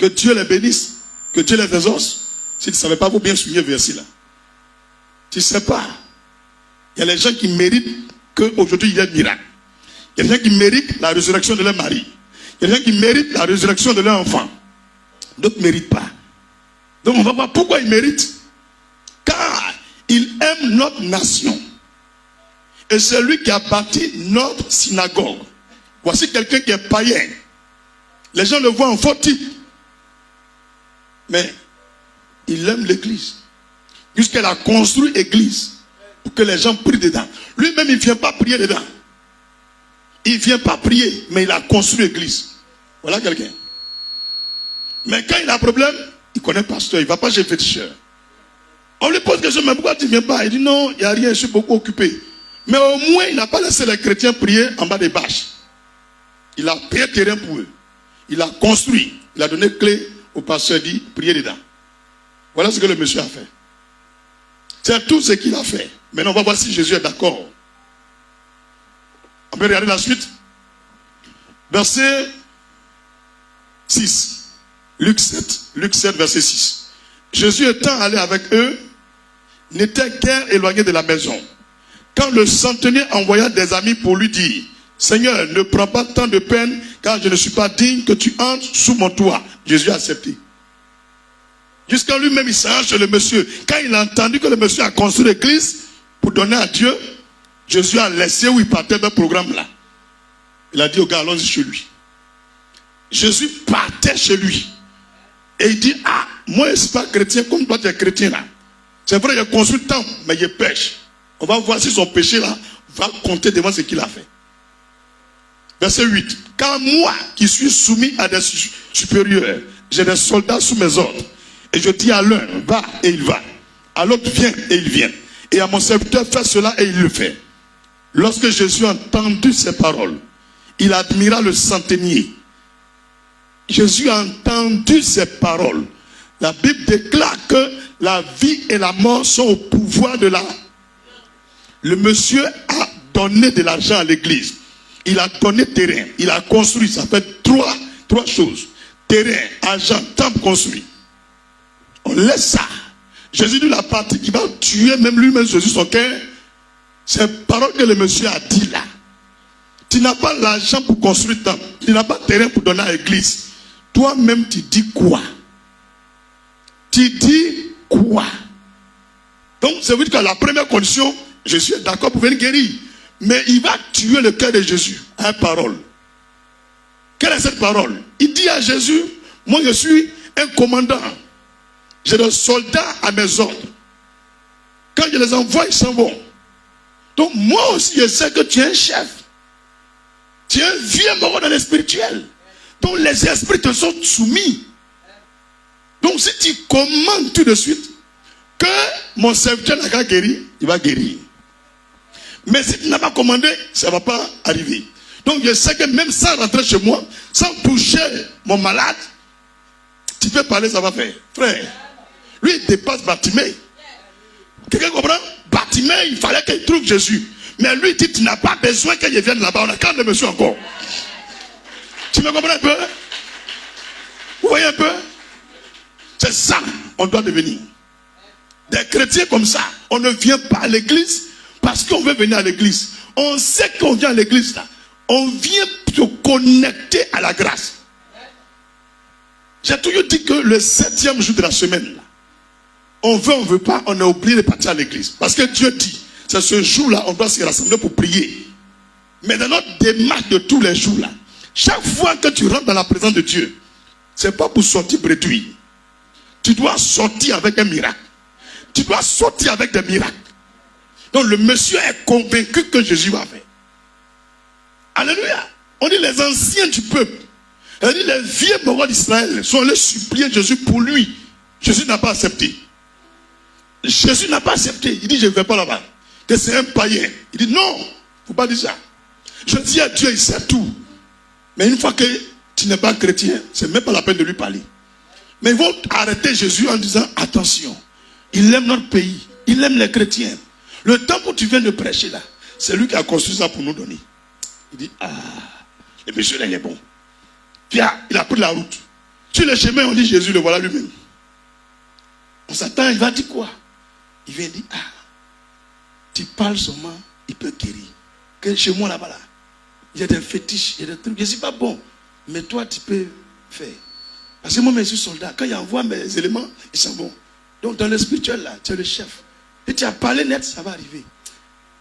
que Dieu les bénisse, que Dieu les exauce. Si tu ne savais pas, vous bien souligner le verset là. Tu ne sais pas. Il y a les gens qui méritent qu'aujourd'hui il y ait un miracle. Il y a des gens qui méritent la résurrection de leur mari. Il y a des gens qui méritent la résurrection de leur enfant. D'autres ne méritent pas. Donc on va voir pourquoi ils méritent. Car ils aiment notre nation. Et c'est lui qui a bâti notre synagogue. Voici quelqu'un qui est païen. Les gens le voient en faux type. Mais il aime l'église. Puisqu'elle a construit l'église. Pour que les gens prient dedans. Lui-même, il ne vient pas prier dedans. Il ne vient pas prier. Mais il a construit l'église. Voilà quelqu'un. Mais quand il a un problème, il connaît le pasteur. Il ne va pas chez le féticheur. On lui pose la question, mais pourquoi tu ne viens pas? Il dit non, il n'y a rien, je suis beaucoup occupé. Mais au moins, il n'a pas laissé les chrétiens prier en bas des bâches. Il a payé terrain pour eux. Il a construit. Il a donné clé au pasteur, dit, priez dedans. Voilà ce que le monsieur a fait. C'est tout ce qu'il a fait. Maintenant, on va voir si Jésus est d'accord. On peut regarder la suite. Verset 6. Luc 7, verset 6. Jésus étant allé avec eux, n'était guère éloigné de la maison. Quand le centenier envoya des amis pour lui dire, Seigneur, ne prends pas tant de peine, car je ne suis pas digne que tu entres sous mon toit. Jésus a accepté. Jusqu'à lui-même, il s'arrange chez le monsieur. Quand il a entendu que le monsieur a construit l'église pour donner à Dieu, Jésus a laissé où il partait d'un programme là. Il a dit au gars, allons-y chez lui. Jésus partait chez lui. Et il dit, ah, moi je ne suis pas chrétien comme toi tu es chrétien là. C'est vrai, il a construit le temple, mais il pêche. On va voir si son péché là va compter devant ce qu'il a fait. Verset 8. Car moi qui suis soumis à des supérieurs, j'ai des soldats sous mes ordres. Et je dis à l'un, va et il va. À l'autre, viens et il vient. Et à mon serviteur, fais cela et il le fait. Lorsque Jésus a entendu ces paroles, il admira le centenier. Jésus a entendu ces paroles. La Bible déclare que la vie et la mort sont au pouvoir de la... Le monsieur a donné de l'argent à l'église. Il a donné terrain. Il a construit. Ça fait trois choses. Terrain, argent, temple construit. On laisse ça. Jésus dit la partie qui va tuer même lui-même Jésus son cœur. Ces paroles que le monsieur a dit là. Tu n'as pas l'argent pour construire le temple. Tu n'as pas terrain pour donner à l'église. Toi-même, tu dis quoi? Tu dis quoi? Donc, ça veut dire que la première condition, Jésus est d'accord pour venir guérir. Mais il va tuer le cœur de Jésus à une parole. Quelle est cette parole? Il dit à Jésus, moi je suis un commandant. J'ai des soldats à mes ordres. Quand je les envoie, ils s'en vont. Donc moi aussi, je sais que tu es un chef. Tu es un vieux mort dans le spirituel. Donc les esprits te sont soumis. Donc si tu commandes tout de suite que mon serviteur n'a qu'à guérir, il va guérir. Mais si tu n'as pas commandé, ça ne va pas arriver. Donc je sais que même sans rentrer chez moi, sans toucher mon malade, tu peux parler, ça va faire. Frère, lui il dépasse Bartimée. Quelqu'un comprend? Bartimée, il fallait qu'il trouve Jésus. Mais lui il dit, tu n'as pas besoin que je vienne là-bas. On a quand même le monsieur encore. Tu me comprends un peu? Vous voyez un peu? C'est ça, on doit devenir. Des chrétiens comme ça, on ne vient pas à l'église parce qu'on veut venir à l'église. On sait qu'on vient à l'église là. On vient se connecter à la grâce. J'ai toujours dit que le 7e jour de la semaine là, on veut pas, on a oublié de partir à l'église. Parce que Dieu dit, c'est ce jour-là, on doit se rassembler pour prier. Mais dans notre démarche de tous les jours là, chaque fois que tu rentres dans la présence de Dieu, c'est pas pour sortir bredouille. Tu dois sortir avec un miracle. Tu dois sortir avec des miracles. Donc le monsieur est convaincu que Jésus va faire. Alléluia. On dit les anciens du peuple, on dit les vieux morts d'Israël sont allés supplier Jésus pour lui. Jésus n'a pas accepté. Jésus n'a pas accepté. Il dit je ne vais pas là-bas. Que c'est un païen. Il dit non, il ne faut pas dire ça. Je dis à Dieu, il sait tout. Mais une fois que tu n'es pas chrétien, c'est même pas la peine de lui parler. Mais ils vont arrêter Jésus en disant attention, il aime notre pays, il aime les chrétiens. Le temps où tu viens de prêcher là, c'est lui qui a construit ça pour nous donner. Il dit le monsieur là il est bon. Puis il a pris la route. Sur le chemin on dit Jésus le voilà lui-même. On s'attend, il va dire quoi? Il vient dire tu parles seulement, il peut guérir. Que chez moi là-bas là, il y a des fétiches, il y a des trucs, je ne suis pas bon. Mais toi tu peux faire. Parce que moi je suis soldat, quand il envoie mes éléments, ils sont bons. Donc dans le spirituel là, tu es le chef. Et tu as parlé net, ça va arriver.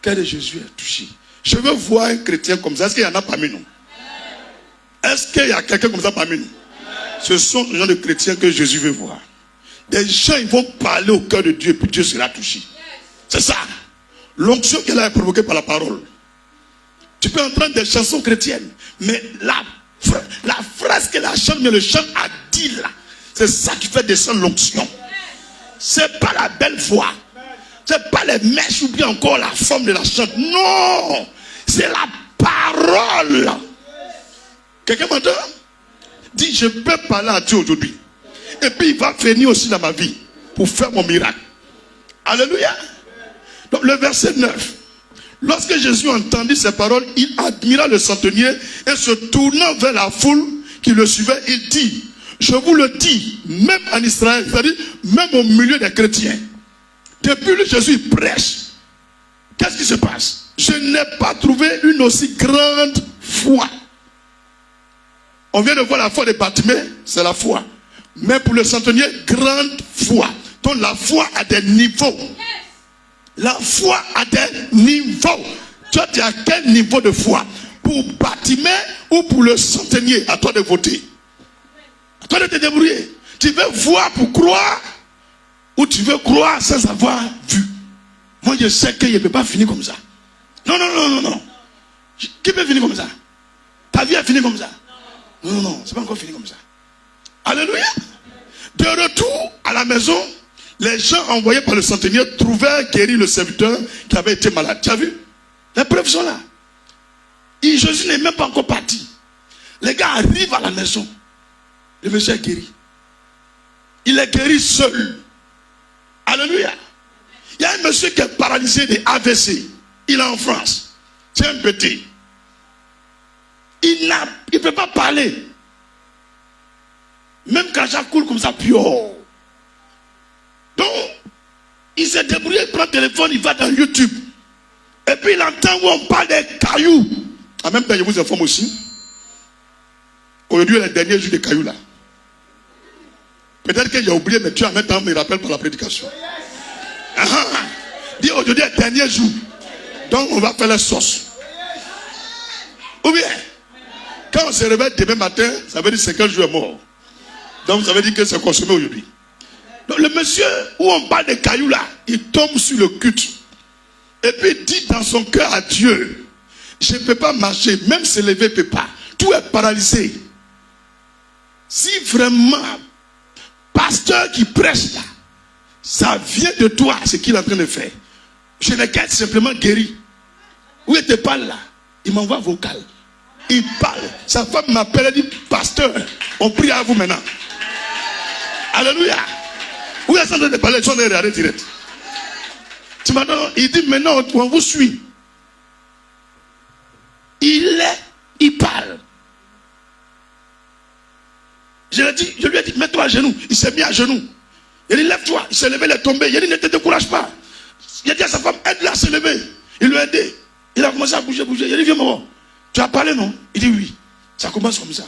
Cœur de Jésus est touché. Je veux voir un chrétien comme ça. Est-ce qu'il y en a parmi nous? Est-ce qu'il y a quelqu'un comme ça parmi nous? Ce sont les gens de chrétiens que Jésus veut voir. Des gens, ils vont parler au cœur de Dieu, puis Dieu sera touché. C'est ça. L'onction qu'elle a provoquée par la parole. Tu peux entendre des chansons chrétiennes, mais la phrase que la chante, mais le chant a dit là, c'est ça qui fait descendre l'onction. C'est pas la belle voix. C'est pas les mèches ou bien encore la forme de la chante. Non, c'est la parole. Quelqu'un m'entend? Dit, je peux parler à Dieu aujourd'hui. Et puis il va venir aussi dans ma vie pour faire mon miracle. Alléluia. Donc le verset 9. Lorsque Jésus entendit ces paroles, il admira le centenier et se tournant vers la foule qui le suivait, il dit, je vous le dis, même en Israël, c'est-à-dire même au milieu des chrétiens, depuis que Jésus prêche, qu'est-ce qui se passe? Je n'ai pas trouvé une aussi grande foi. On vient de voir la foi de Bartimée, c'est la foi. Mais pour le centenier, grande foi. Donc la foi a des niveaux. La foi a des niveaux. Toi, tu as quel niveau de foi? Pour Bartimée ou pour le centenier? À toi de voter. À toi de te débrouiller. Tu veux voir pour croire ou tu veux croire sans avoir vu? Moi, je sais qu'il ne peut pas finir comme ça. Non, non, non, non, non. Qui peut finir comme ça? Ta vie a fini comme ça? Non, non, non, c'est pas encore fini comme ça. Alléluia. De retour à la maison, les gens envoyés par le centenier trouvèrent guéri le serviteur qui avait été malade. Tu as vu? Les preuves sont là. Et Jésus n'est même pas encore parti. Les gars arrivent à la maison. Le monsieur est guéri. Il est guéri seul. Alléluia. Il y a un monsieur qui est paralysé des AVC. Il est en France. C'est un petit. Il ne peut pas parler. Même quand ça coule comme ça, pure. Donc, il s'est débrouillé, il prend le téléphone, il va dans YouTube. Et puis il entend où on parle des cailloux. En même temps, je vous informe aussi. Aujourd'hui, est le dernier jour des cailloux là. Peut-être que j'ai oublié, mais Dieu en même temps me rappelle par la prédication. Dis aujourd'hui est le dernier jour. Donc on va faire la sauce. Ou bien, quand on se réveille demain matin, ça veut dire que 50 jours est mort. Donc ça veut dire que c'est consommé aujourd'hui. Donc le monsieur où on parle des cailloux là, il tombe sur le culte. Et puis il dit dans son cœur à Dieu, je ne peux pas marcher, même se lever, je ne peux pas. Tout est paralysé. Si vraiment, pasteur qui prêche là, ça vient de toi, ce qu'il est en train de faire. Je n'ai qu'à être simplement guéri. Où il te parle là? Il m'envoie vocal. Il parle. Sa femme m'appelle et dit, pasteur, on prie à vous maintenant. Alléluia. Où est-ce en train de parler? Ils sont en train de regarder direct. Tu m'entends? Il dit, maintenant, on vous suit. Il parle. Je lui ai dit, mets-toi à genoux. Il s'est mis à genoux. Il dit, lève-toi. Il s'est levé, il est tombé. Il dit, ne te décourage pas. Il a dit à sa femme, aide-la à se lever. Il lui a aidé. Il a commencé à bouger. Il a dit, viens maman. Tu as parlé, non? Il dit, oui. Ça commence comme ça.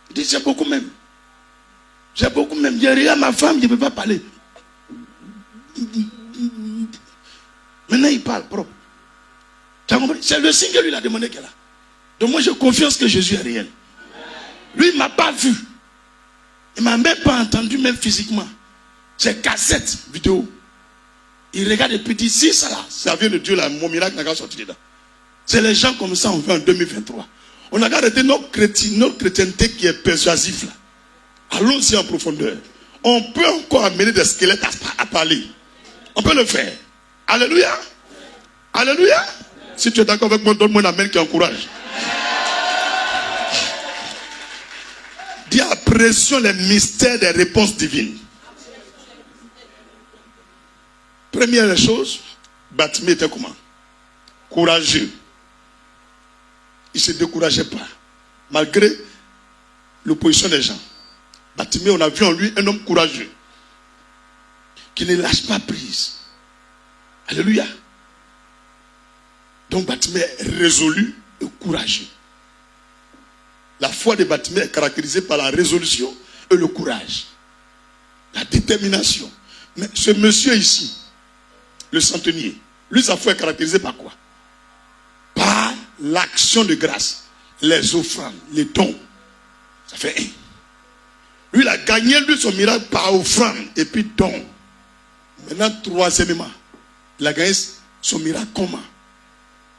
Il dit, c'est beaucoup même. J'ai beaucoup même. Je regarde ma femme, je ne peux pas parler. Maintenant, il parle propre. Tu as compris? C'est le signe que lui a demandé qu'elle a. Donc moi, j'ai confiance que Jésus est réel. Lui, il ne m'a pas vu. Il ne m'a même pas entendu, même physiquement. C'est cassette vidéo. Il regarde et puis dit, si ça là, ça vient de Dieu là, mon miracle n'a qu'à sortir dedans. C'est les gens comme ça, on fait en 2023. On a arrêté notre chrétienté qui est persuasif là. Allons-y en profondeur. On peut encore amener des squelettes à parler. On peut le faire. Alléluia. Alléluia. Si tu es d'accord avec moi, donne-moi une amène qui encourage. Dis apprécions les mystères des réponses divines. Première chose, Bartimée était comment? Courageux. Il ne se décourageait pas. Malgré l'opposition des gens. Bartimée, on a vu en lui un homme courageux. Qui ne lâche pas prise. Alléluia. Donc Bartimée est résolu et courageux. La foi de Bartimée est caractérisée par la résolution et le courage. La détermination. Mais ce monsieur ici, le centenier, lui, sa foi est caractérisée par quoi? Par l'action de grâce, les offrandes, les dons. Ça fait un. Lui, il a gagné lui son miracle par offrande et puis don. Maintenant, troisièmement, il a gagné son miracle comment?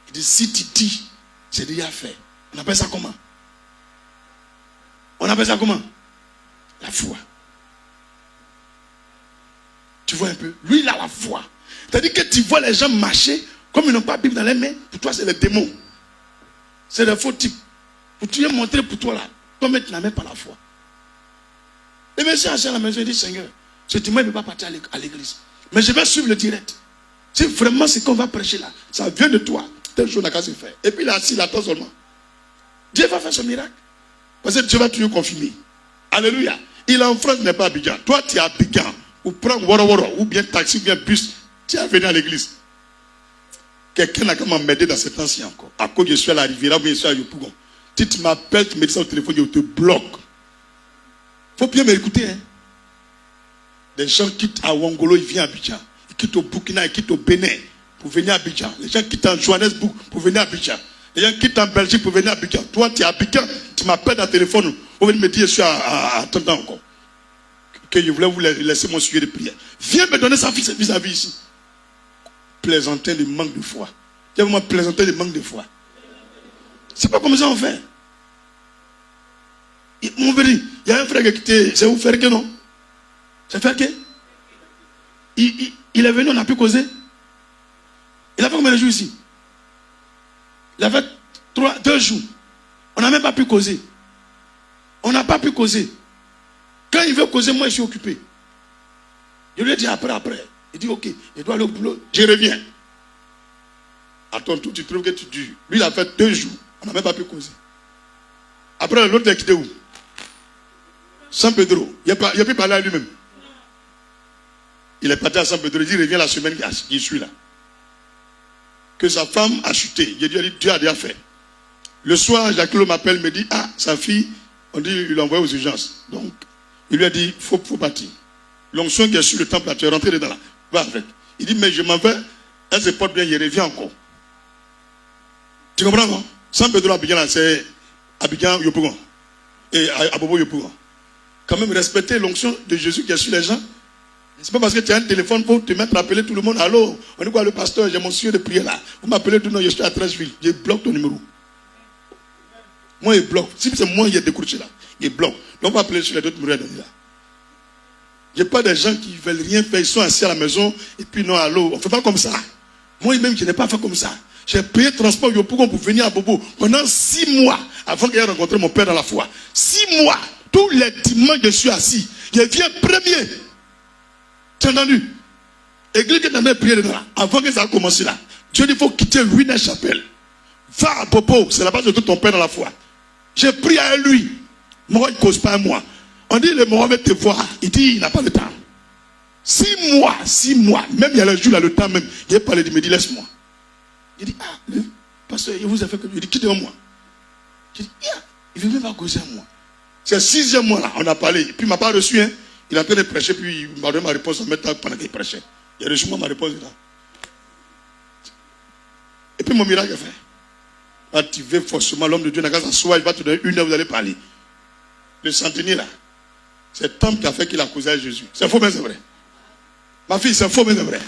Il dit, si tu dis, c'est déjà fait. On appelle ça comment? On appelle ça comment? La foi. Tu vois un peu? Lui, il a la foi. C'est-à-dire que tu vois les gens marcher comme ils n'ont pas la Bible dans les mains. Pour toi, c'est les démons. C'est des faux types. Pour te montrer pour toi là. Toi-même, tu n'as même pas la foi. Et monsieur assis à la maison, il dit, Seigneur, ce dimanche, il ne peut pas partir à l'église. Mais je vais suivre le direct. Si vraiment ce qu'on va prêcher là, ça vient de toi, telle chose n'a qu'à se faire. Et puis il est assis, il attend seulement. Dieu va faire ce miracle. Parce que Dieu va toujours confirmer. Alléluia. Il est en France, il n'est pas à Abidjan. Toi, tu es à Abidjan. Ou prends Woro, ou bien taxi, ou bien bus. Tu es venu à l'église. Quelqu'un n'a qu'à m'aider dans ce temps-ci encore. À cause je suis à la Riviera, ou bien je suis à Yopougon. Si tu m'appelles, tu me dis ça au téléphone, je te bloque. Il faut bien m'écouter. Hein. Des gens quittent à Wongolo, ils viennent à Abidjan. Ils quittent au Burkina, ils quittent au Bénin pour venir à Abidjan. Les gens quittent en Johannesburg pour venir à Abidjan. Les gens quittent en Belgique pour venir à Abidjan. Toi, tu es à Abidjan, tu m'appelles dans le téléphone. Vous venez me dire, je suis à ton temps encore. Que je voulais vous laisser mon sujet de prière. Viens me donner sa fille vis-à-vis ici. Plaisantin de manque de foi. Tu as vraiment plaisantin de manque de foi. C'est pas comme ça on fait. Mon frère, il y a un frère qui était. C'est où faire que non? C'est faire que? Il est venu, on a pu causer. Il a fait combien de jours ici? Il a fait 2 jours. On n'a même pas pu causer. On n'a pas pu causer. Quand il veut causer, moi je suis occupé. Je lui ai dit après. Il dit ok, je dois aller au boulot, je reviens. Attends, tout, tu trouves que tu dis. Lui, il a fait 2 jours. On n'a même pas pu causer. Après, l'autre est quitté où? San Pedro. Il n'a pu parler à lui-même. Il est parti à San Pedro. Il dit, il revient la semaine qui suit là. Que sa femme a chuté. Il a dit, Dieu a déjà fait. Le soir, Jacques m'appelle, me dit, ah, sa fille, on dit, il l'a envoyé aux urgences. Donc, il lui a dit, faut partir. L'onction qui est sur le temple, là, tu es rentré dedans là. Va avec. Il dit, mais je m'en vais. Elle se porte bien, il revient encore. Tu comprends, non? San Pedro Abidjan, là, c'est Abidjan Yopougon. Et Abobo Yopougon. Quand même, respecter l'onction de Jésus qui est sur les gens. C'est pas parce que tu as un téléphone pour te mettre à appeler tout le monde. Allô, on dit quoi, le pasteur, j'ai mon sujet de prière là. Vous m'appelez tout le monde, je suis à Trècheville. Je bloque ton numéro. Moi, il bloque. Si c'est moi qui ai décroché là, il bloque. Donc, on va appeler sur les autres numéros là. Il n'y a pas des gens qui ne veulent rien faire. Ils sont assis à la maison. Et puis, non, allô, on ne fait pas comme ça. Moi-même, je n'ai pas fait comme ça. J'ai payé transport pour venir à Bobo pendant 6 mois avant qu'il ait rencontré mon père dans la foi. 6 mois. Tous les dimanches, je suis assis. Je viens premier. Tu as entendu? Église que tu as prié dedans là. Avant que ça a commencé là. Dieu dit, il faut quitter Ruine Chapelle. Va à Bobo. C'est la base de tout ton père dans la foi. J'ai prié à lui. Moi, il ne cause pas à moi. On dit, le Mohamed te voit. Il dit, il n'a pas le temps. 6 mois, 6 mois. Même il y a le jour, là, le temps même. Il a parlé, il me dit, laisse-moi. Il dit, ah, le pasteur, il vous a fait que. Il dit, quittez-moi. Je dis, il ne veut même pas causer à moi. C'est le 6e mois là, on a parlé. Puis il ne m'a pas reçu. Hein. Il est en train de prêcher, puis il m'a donné ma réponse en même temps pendant qu'il prêchait. Il a reçu ma réponse là. Et puis mon miracle est fait. Va activer forcément l'homme de Dieu. Dans s'asseoir, il va te donner 1 heure, vous allez parler. Le centenier là, c'est Tom qui a fait qu'il a causé à Jésus. C'est faux, mais c'est vrai. Ma fille, c'est faux, mais c'est vrai.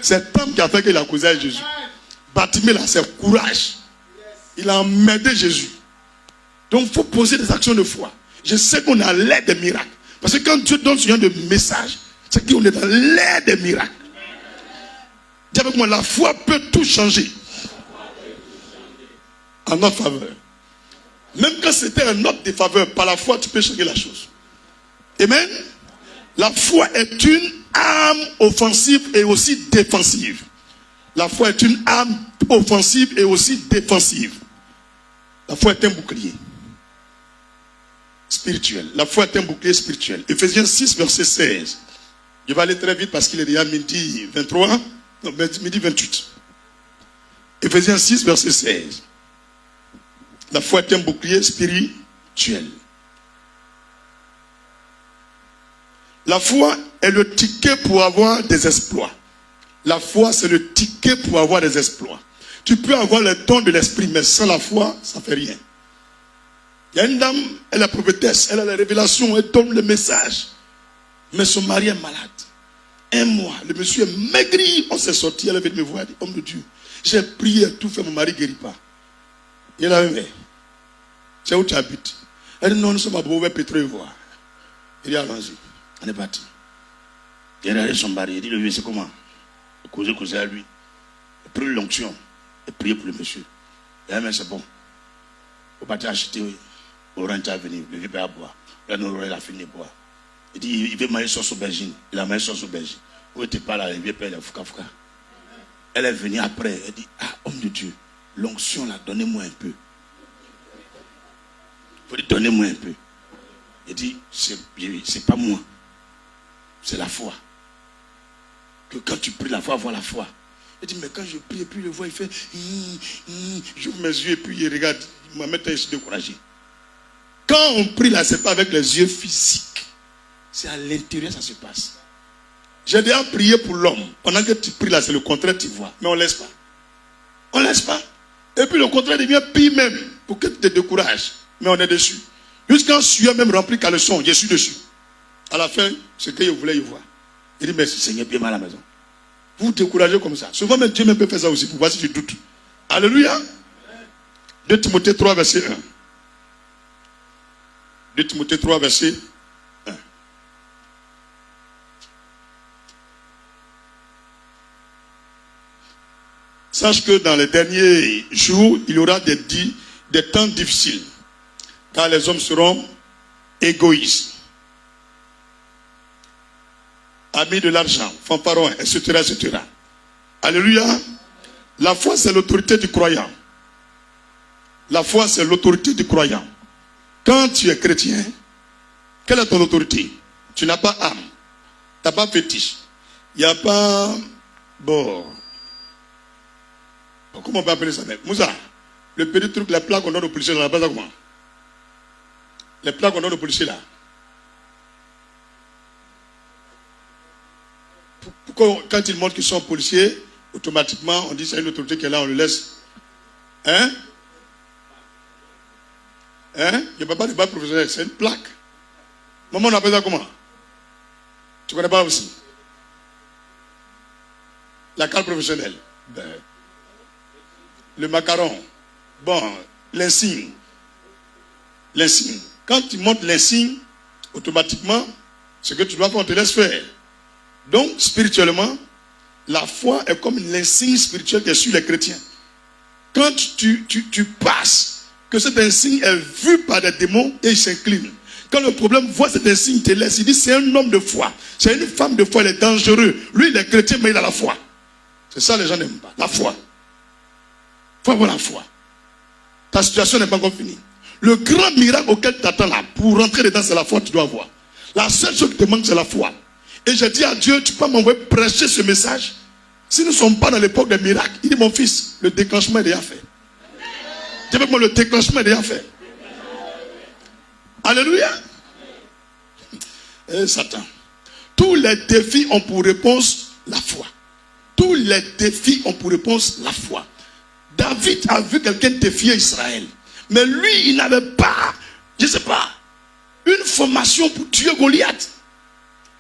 C'est Tom qui a fait qu'il a causé à Jésus. Bartimée là, c'est courage. Il a emmerdé Jésus. Donc il faut poser des actions de foi. Je sais qu'on est à l'ère des miracles. Parce que quand Dieu donne ce genre de message, c'est qu'on est dans l'ère des miracles. Dis avec moi, la foi peut tout changer. En notre faveur. Même quand c'était un autre défaveur, par la foi, tu peux changer la chose. Amen. La foi est une arme offensive et aussi défensive. La foi est une arme offensive et aussi défensive. La foi est un bouclier spirituel. La foi est un bouclier spirituel. Ephésiens 6, verset 16. Je vais aller très vite parce qu'il est déjà midi 23. Non, midi 28. Ephésiens 6, verset 16. La foi est un bouclier spirituel. La foi est le ticket pour avoir des exploits. La foi, c'est le ticket pour avoir des exploits. Tu peux avoir le don de l'esprit, mais sans la foi, ça ne fait rien. Il y a une dame, elle est prophétesse, elle a la révélation, elle donne le message. Mais son mari est malade. 1 mois, le monsieur est maigri, on s'est sorti, elle est venue me voir, elle dit, homme de Dieu, j'ai prié, tout fait, mon mari ne guérit pas. Il a dit, c'est où tu habites? Elle dit, non, nous sommes à Beauvais, Pétreux, voir. Il dit, allons-y, on est parti. Il a regardé son mari, il dit, le vieux, c'est comment? Causer à lui. Il prit l'onction, et prier pour le monsieur. Il a dit, mais c'est bon. Au partir acheter, au rentrer à venir, le vieux père à boire. Là, nous, il a fini de boire. Il dit, il veut manger sauce aubergine. Il a mangé sauce aubergine. Où était pas là, le vieux père, il a fouca. Elle est venue après, elle dit, ah, homme de Dieu, l'onction là, donnez-moi un peu. Il faut dire, donnez-moi un peu. Il dit, c'est pas moi, c'est la foi. Que quand tu pries, la foi, avoir la foi. Il dit, mais quand je prie, et puis le voix, il fait, j'ouvre mes yeux, et puis il regarde, il m'a mis découragé. Quand on prie là, c'est pas avec les yeux physiques. C'est à l'intérieur, ça se passe. J'ai déjà prié pour l'homme. Pendant que tu pries là, c'est le contraire, tu vois. Mais on ne laisse pas. On ne laisse pas. Et puis le contraire devient pire même, pour que tu te décourages. Mais on est dessus. Jusqu'en sueur même rempli caleçon, je suis dessus. À la fin, ce que je voulais y voir. Il dit, mais Seigneur, bien mal à la maison. Vous vous découragez comme ça. Souvent même Dieu même peut faire ça aussi, pour voir si tu doutes. Alléluia. 2 Timothée 3, verset 1. 2 Timothée 3, verset 1. Sache que dans les derniers jours, il y aura des temps difficiles. Car les hommes seront égoïstes. Amis de l'argent, fanfarons, etc., etc. Alléluia. La foi, c'est l'autorité du croyant. La foi, c'est l'autorité du croyant. Quand tu es chrétien, quelle est ton autorité? Tu n'as pas âme. Tu n'as pas fétiche. Il n'y a pas... Bon. Comment on peut appeler ça? Moussa, le petit truc, les plats qu'on donne aux policiers, on appelle ça comment? Les plats qu'on donne aux policiers là. Pourquoi quand ils montrent qu'ils sont policiers, automatiquement on dit c'est une autorité qui est là, on le laisse. Hein? Hein? Il n'y a pas de bac professionnel, c'est une plaque. Maman, on appelle ça comment? Tu ne connais pas aussi? La carte professionnelle. Ben, le macaron. Bon, l'insigne. L'insigne. Quand tu montes l'insigne, automatiquement, ce que tu dois faire, on te laisse faire. Donc, spirituellement, la foi est comme l'insigne spirituel qui est sur les chrétiens. Quand tu passes, que cet insigne est vu par des démons et il s'incline. Quand le problème voit cet insigne, il te laisse. Il dit c'est un homme de foi. C'est une femme de foi, elle est dangereux. Lui, il est chrétien, mais il a la foi. C'est ça les gens n'aiment pas. La foi. Il faut avoir la foi. Ta situation n'est pas encore finie. Le grand miracle auquel tu attends là, pour rentrer dedans, c'est la foi que tu dois avoir. La seule chose qui te manque, c'est la foi. Et j'ai dit à Dieu, tu peux m'envoyer prêcher ce message. Si nous ne sommes pas dans l'époque des miracles, il dit mon fils, le déclenchement est déjà fait. Dis avec moi, le déclenchement est déjà fait. Alléluia. Et Satan. Tous les défis ont pour réponse la foi. tous les défis ont pour réponse la foi. David a vu quelqu'un défier Israël. Mais lui, il n'avait pas, je ne sais pas, une formation pour tuer Goliath.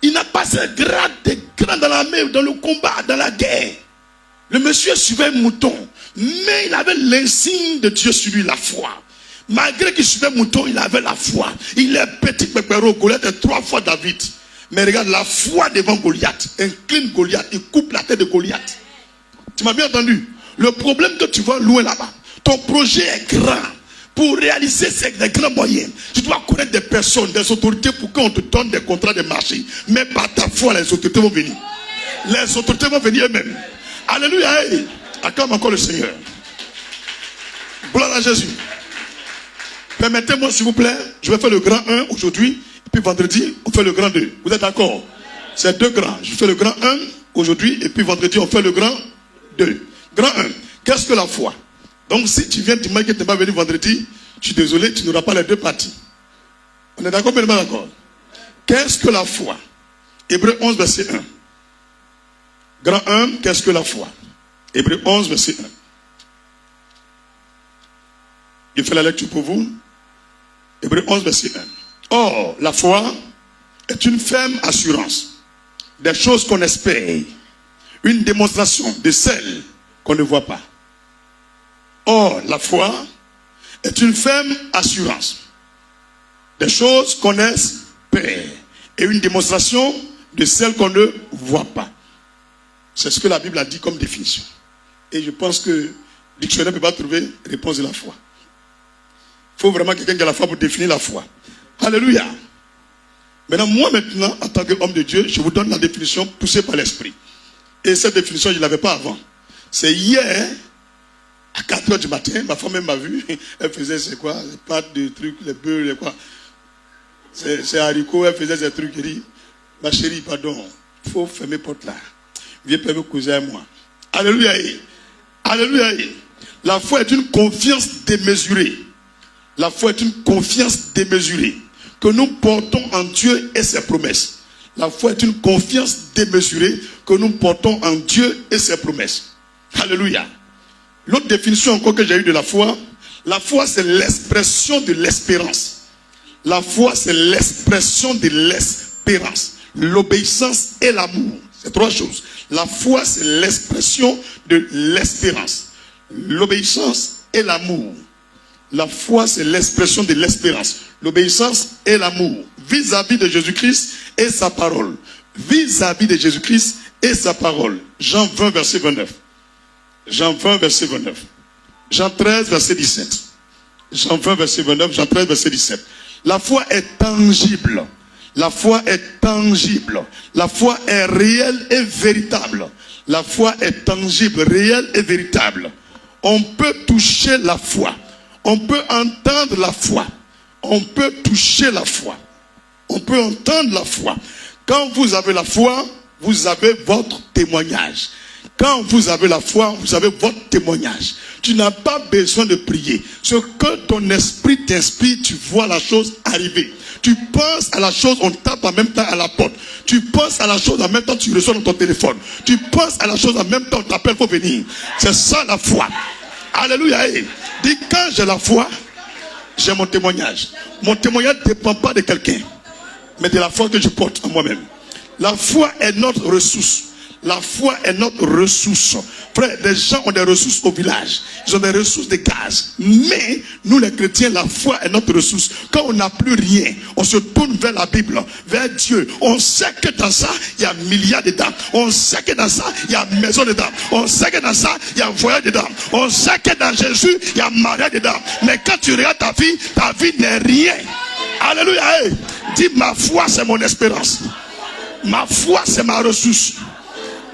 Il n'a pas ce grade de grand dans l'armée, dans le combat, dans la guerre. Le monsieur suivait un mouton. Mais il avait l'insigne de Dieu sur lui, la foi. Malgré qu'il suivait un mouton, il avait la foi. Il est petit pépéro. Goliath est 3 fois David. Mais regarde, la foi devant Goliath. Incline Goliath. Il coupe la tête de Goliath. Tu m'as bien entendu? Le problème que tu vois loin là-bas, ton projet est grand. Pour réaliser des grands moyens, tu dois connaître des personnes, des autorités pour qu'on te donne des contrats de marché. Mais par ta foi, les autorités vont venir. Les autorités vont venir eux-mêmes. Alléluia. Hey. Acclame encore le Seigneur. Gloire à Jésus. Permettez-moi s'il vous plaît, je vais faire le grand 1 aujourd'hui. Et puis vendredi, on fait le grand 2. Vous êtes d'accord? C'est 2 grands. Je fais le grand 1 aujourd'hui. Et puis vendredi, on fait le grand 2. Grand 1. Qu'est-ce que la foi? Donc si tu viens dimanche et tu n'es pas venu vendredi, je suis désolé, tu n'auras pas les 2 parties. On est d'accord, mais pas d'accord? Qu'est-ce que la foi? Hébreux 11, verset 1. Grand 1, qu'est-ce que la foi? Hébreux 11, verset 1. Je fais la lecture pour vous. Hébreux 11, verset 1. Or, la foi est une ferme assurance des choses qu'on espère, une démonstration de celles qu'on ne voit pas. Or, la foi est une ferme assurance des choses qu'on espère et une démonstration de celles qu'on ne voit pas. C'est ce que la Bible a dit comme définition. Et je pense que le dictionnaire ne peut pas trouver réponse de la foi. Il faut vraiment quelqu'un qui a la foi pour définir la foi. Alléluia. Maintenant, moi maintenant, en tant qu'homme de Dieu, je vous donne la définition poussée par l'Esprit. Et cette définition, je ne l'avais pas avant. C'est hier, à 4 h du matin, ma femme m'a vu. Elle faisait c'est quoi? Les pâtes, des trucs, les bœufs, les quoi. C'est haricots, elle faisait des trucs. Elle dit, ma chérie, pardon, il faut fermer la porte là. Viens faire me causer à moi. Alléluia. Alléluia. La foi est une confiance démesurée. La foi est une confiance démesurée que nous portons en Dieu et ses promesses. La foi est une confiance démesurée que nous portons en Dieu et ses promesses. Alléluia. L'autre définition encore que j'ai eue de la foi c'est l'expression de l'espérance. La foi c'est l'expression de l'espérance, l'obéissance et l'amour. C'est 3 choses. La foi c'est l'expression de l'espérance, l'obéissance et l'amour. La foi, c'est l'expression de l'espérance, l'obéissance et l'amour vis-à-vis de Jésus-Christ et sa parole. Vis-à-vis de Jésus-Christ et sa parole. Jean 20, verset 29. Jean 20, verset 29. Jean 13, verset 17. Jean 20, verset 29. Jean 13, verset 17. La foi est tangible. La foi est tangible. La foi est réelle et véritable. La foi est tangible, réelle et véritable. On peut toucher la foi. On peut entendre la foi. On peut toucher la foi. On peut entendre la foi. Quand vous avez la foi, vous avez votre témoignage. Quand vous avez la foi, vous avez votre témoignage. Tu n'as pas besoin de prier. Ce que ton esprit t'inspire, tu vois la chose arriver. Tu penses à la chose, on tape en même temps à la porte. Tu penses à la chose en même temps, tu reçois dans ton téléphone. Tu penses à la chose en même temps, on t'appelle pour venir. C'est ça la foi. Alléluia. Dis, quand j'ai la foi, j'ai mon témoignage. Mon témoignage ne dépend pas de quelqu'un, mais de la foi que je porte en moi-même. La foi est notre ressource. La foi est notre ressource. Frère, des gens ont des ressources au village. Ils ont des ressources de gaz. Mais nous les chrétiens, la foi est notre ressource. Quand on n'a plus rien, on se tourne vers la Bible, vers Dieu. On sait que dans ça, il y a milliards dedans. On sait que dans ça, il y a maison dedans. On sait que dans ça, il y a voyage dedans. On sait que dans Jésus, il y a mariage dedans. Mais quand tu regardes ta vie n'est rien. Alléluia. Hey. Dis, ma foi, c'est mon espérance. Ma foi, c'est ma ressource.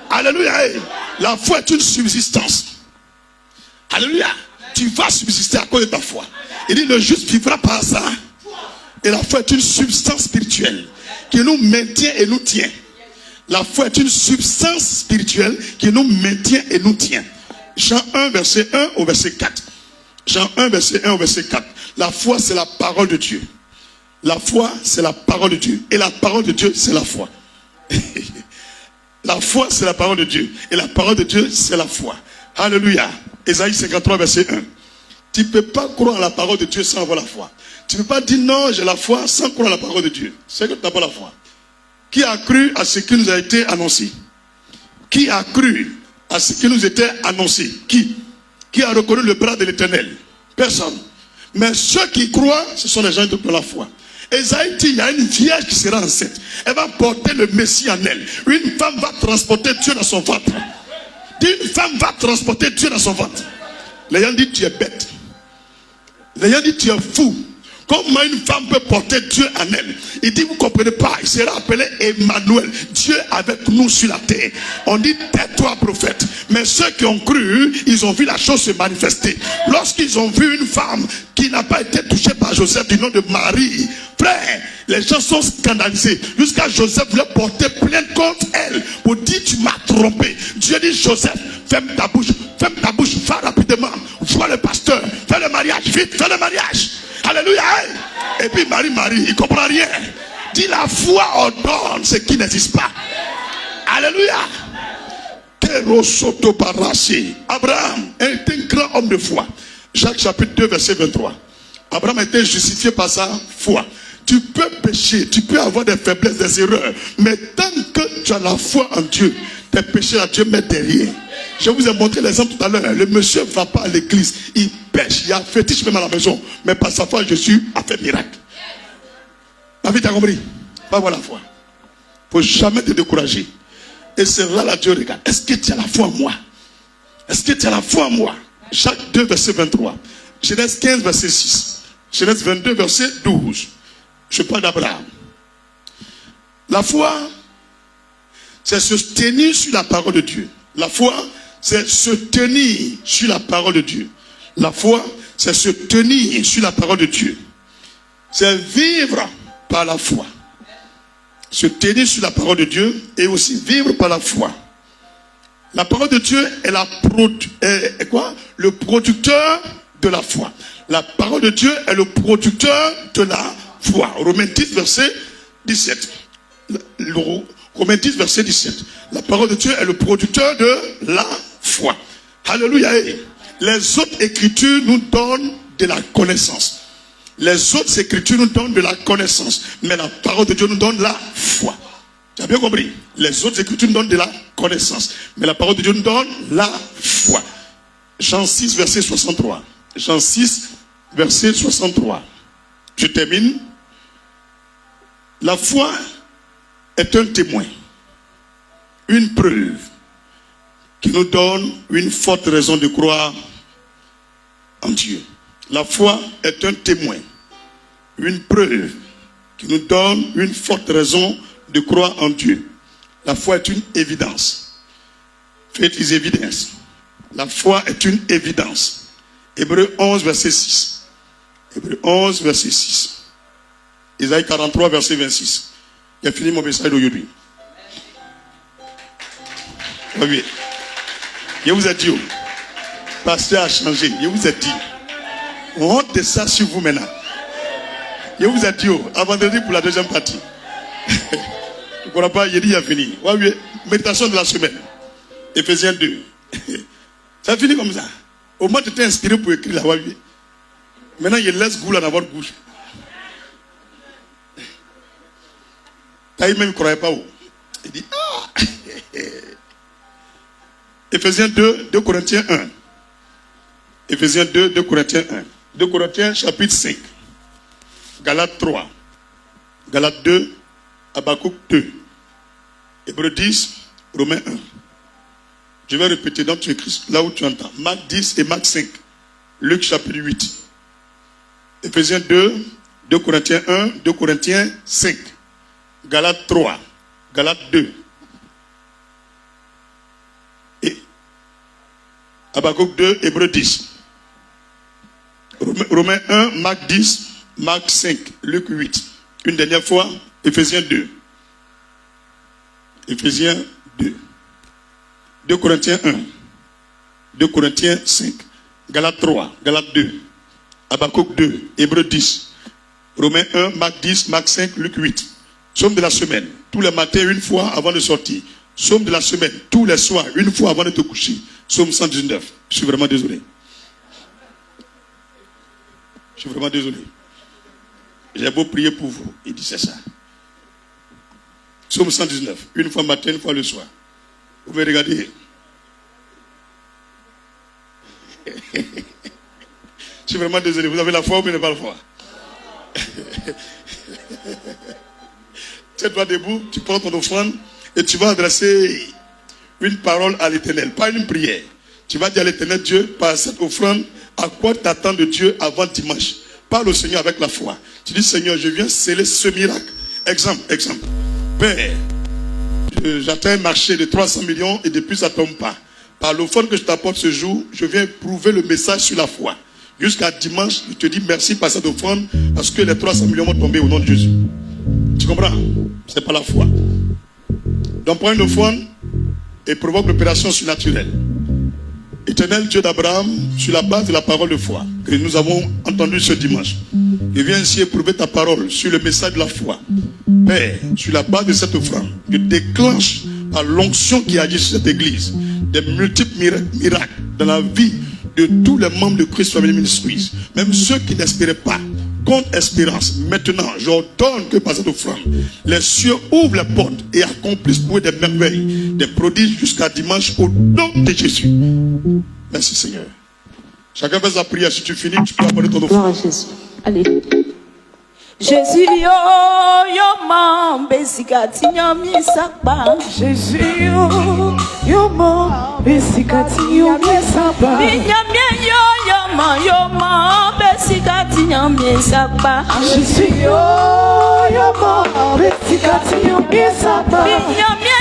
Alléluia. La foi est une subsistance. Alléluia. Tu vas subsister à cause de ta foi. Il dit, le juste vivra par ça. Et la foi est une substance spirituelle qui nous maintient et nous tient. La foi est une substance spirituelle qui nous maintient et nous tient. Jean 1, verset 1 au verset 4. Jean 1, verset 1 au verset 4. La foi, c'est la parole de Dieu. La foi, c'est la parole de Dieu. Et la parole de Dieu, c'est la foi. La foi, c'est la parole de Dieu. Et la parole de Dieu, c'est la foi. Alléluia. Ésaïe 53, verset 1. Tu ne peux pas croire à la parole de Dieu sans avoir la foi. Tu ne peux pas dire non, j'ai la foi sans croire à la parole de Dieu. C'est que tu n'as pas la foi. Qui a cru à ce qui nous a été annoncé? Qui a cru à ce qui nous était annoncé? Qui a reconnu le bras de l'Éternel? Personne. Mais ceux qui croient, ce sont les gens qui ont la foi. Esaïe dit, il y a une vierge qui sera enceinte. Elle va porter le Messie en elle. Une femme va transporter Dieu dans son ventre. Une femme va transporter Dieu dans son ventre. Les gens disent, tu es bête. Les gens disent, tu es fou. Comment une femme peut porter Dieu en elle? Il dit, vous ne comprenez pas. Il sera appelé Emmanuel. Dieu avec nous sur la terre. On dit, tais-toi prophète. Mais ceux qui ont cru, ils ont vu la chose se manifester. Lorsqu'ils ont vu une femme qui n'a pas été touchée par Joseph du nom de Marie, frère, les gens sont scandalisés. Jusqu'à Joseph voulait porter plainte contre elle pour dire, tu m'as trompé. Dieu dit, Joseph, ferme ta bouche, va rapidement. Vois le pasteur, fais le mariage, vite, fais le mariage. Alléluia. Et puis Marie, il ne comprend rien. Dit, la foi ordonne ce qui n'existe pas. Alléluia. Abraham est un grand homme de foi. Jacques chapitre 2 verset 23. Abraham a été justifié par sa foi. Tu peux pécher, tu peux avoir des faiblesses, des erreurs, mais tant que tu as la foi en Dieu, tes péchés à Dieu met derrière. Je vous ai montré l'exemple tout à l'heure. Le monsieur ne va pas à l'église, il pêche, il y a un fétiche même à la maison, mais par sa foi, Jésus a fait miracle. Ma vie, tu as compris? Pas avoir la foi. Il ne faut jamais te décourager. Et c'est là que Dieu regarde. Est-ce que tu as la foi en moi? Est-ce que tu as la foi en moi? Jacques 2, verset 23. Genèse 15, verset 6. Genèse 22, verset 12. Je parle d'Abraham. La foi, c'est se tenir sur la parole de Dieu. La foi, c'est se tenir sur la parole de Dieu. La foi, c'est se tenir sur la parole de Dieu. C'est vivre par la foi. Se tenir sur la parole de Dieu et aussi vivre par la foi. La parole de Dieu est le producteur de la foi. La parole de Dieu est le producteur de la foi. Romains 10, verset 17. Romains 10, verset 17. La parole de Dieu est le producteur de la foi. Alléluia. Les autres écritures nous donnent de la connaissance. Les autres écritures nous donnent de la connaissance. Mais la parole de Dieu nous donne la foi. Tu as bien compris? Les autres écritures nous donnent de la connaissance. Mais la parole de Dieu nous donne la foi. Jean 6, verset 63. Jean 6, verset 63. Je termine. La foi est un témoin, une preuve qui nous donne une forte raison de croire en Dieu. La foi est un témoin, une preuve qui nous donne une forte raison de croire en Dieu. La foi est une évidence. Faith is evidence. La foi est une évidence. Hébreux 11, verset 6. Hébreux 11, verset 6. Isaïe 43, verset 26. J'ai fini mon message d'aujourd'hui. Oui. Je vous ai dit, le pasteur a changé. Je vous ai dit. On honte de ça sur vous maintenant. Je vous ai dit, à vendredi pour la deuxième partie. Je ne crois pas, il a fini. Oui, méditation de la semaine. Ephésiens 2. Ça a fini comme ça. Au moins, tu t'es inspiré pour écrire là. Maintenant, il laisse goût dans votre bouche. Taï même ne croyait pas où. Il dit, ah. Ephésiens 2, 2 Corinthiens 1. Ephésiens 2, 2 Corinthiens 1. 2 Corinthiens chapitre 5. Galates 3. Galates 2. Habakkuk 2. Hébreux 10. Romains 1. Je vais répéter donc tu écris là où tu entends. Marc 10 et Marc 5. Luc chapitre 8. Ephésiens 2. 2 Corinthiens 1. 2 Corinthiens 5. Galates 3. Galates 2. Et Habakkuk 2. Hébreux 10. Romains 1. Marc 10. Marc 5. Luc 8. Une dernière fois. Ephésiens 2. Ephésiens 2. 2 Corinthiens 1. 2 Corinthiens 5. Galates 3. Galates 2. Habakkuk 2. Hébreux 10. Romains 1. Marc 10. Marc 5. Luc 8. Somme de la semaine. Tous les matins, une fois avant de sortir. Psaume de la semaine, tous les soirs, une fois avant de te coucher. Psaume 119. Je suis vraiment désolé. Je suis vraiment désolé. J'ai beau prier pour vous. Il dit c'est ça. Psaume 119. Une fois matin, une fois le soir. Vous pouvez regarder. Je suis vraiment désolé. Vous avez la foi ou vous n'avez pas la foi? Tiens-toi debout, tu prends ton offrande et tu vas adresser une parole à l'Éternel, pas une prière. Tu vas dire à l'Éternel, Dieu, par cette offrande, à quoi t'attends de Dieu avant dimanche? Parle au Seigneur avec la foi. Tu dis, Seigneur, je viens sceller ce miracle. Exemple. Père, j'atteins un marché de 300 millions et depuis ça ne tombe pas. Par l'offrande que je t'apporte ce jour, je viens prouver le message sur la foi. Jusqu'à dimanche, je te dis merci par cette offrande parce que les 300 millions vont tomber au nom de Jésus. Tu comprends? C'est pas la foi. Donc prends une offrande et provoque l'opération surnaturelle. Éternel Dieu d'Abraham, sur la base de la parole de foi que nous avons entendue ce dimanche, je viens ici éprouver ta parole sur le message de la foi. Père, sur la base de cette offrande, je déclenche par l'onction qui agit sur cette église des multiples miracles dans la vie de tous les membres de Christ Family Ministries, même ceux qui n'espéraient pas. Compte espérance. Maintenant, j'ordonne que par cette offrande, les cieux ouvrent les portes et accomplissent pour eux des merveilles, des prodiges jusqu'à dimanche au nom de Jésus. Merci Seigneur. Chacun fait sa prière. Si tu finis, tu peux apporter ton offrande. Gloire à Jésus. Allez. Jésus yo man besikati nyami sakba. Jésus yo man besikati nyami sakba. Nyami yo man besikati nyami sakba. Jésus yo man besikati nyami sakba. Nyami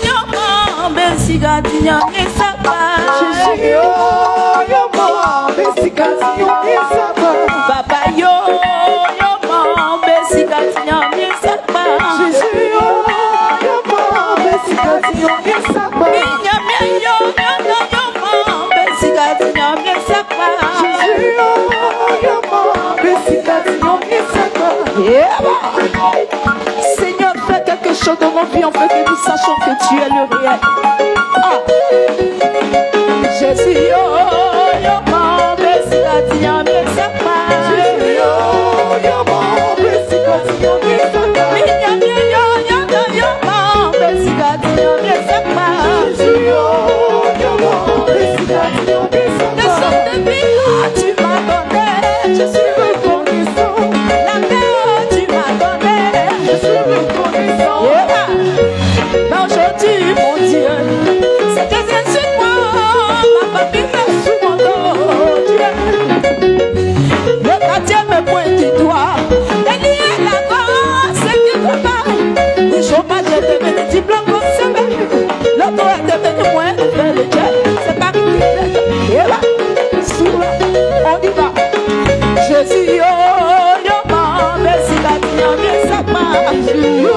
yo man besikati nyami sakba. Jésus yo man besikati nyami sakba. Papa yo man besikati nyami sakba. Jésus yo man besikati nyami sakba. Nyami yo man besikati nyami sakba. Jésus yo man besikati nyami sakba. Seigneur, fais quelque chose dans nos vies, en fait que nous sachions que tu es le réel. Jésus, yo man besikati nyami sakba. Jésus yo man besikati nyami sakba. Nyami yo man besikati nyami sakba. Jésus yo man besikati nyami Le sakba. son de vie, tu m'as donné. Je suis reconnaissant. La paix, tu m'as donné. Je suis reconnaissant. Mais aujourd'hui, mon Dieu, c'est que c'est sur moi. Ma famille met sous mon dos, Dieu. Le quartier me pointe du doigt. Et lié là-bas, c'est qui te va. Le chômage est devenu diplôme comme semaine. L'auto est devenu moins de le Dieu. C'est pas qui te et là, sous là, on y va. Jésus, yo man, besikati nyami sakba. Jésus yo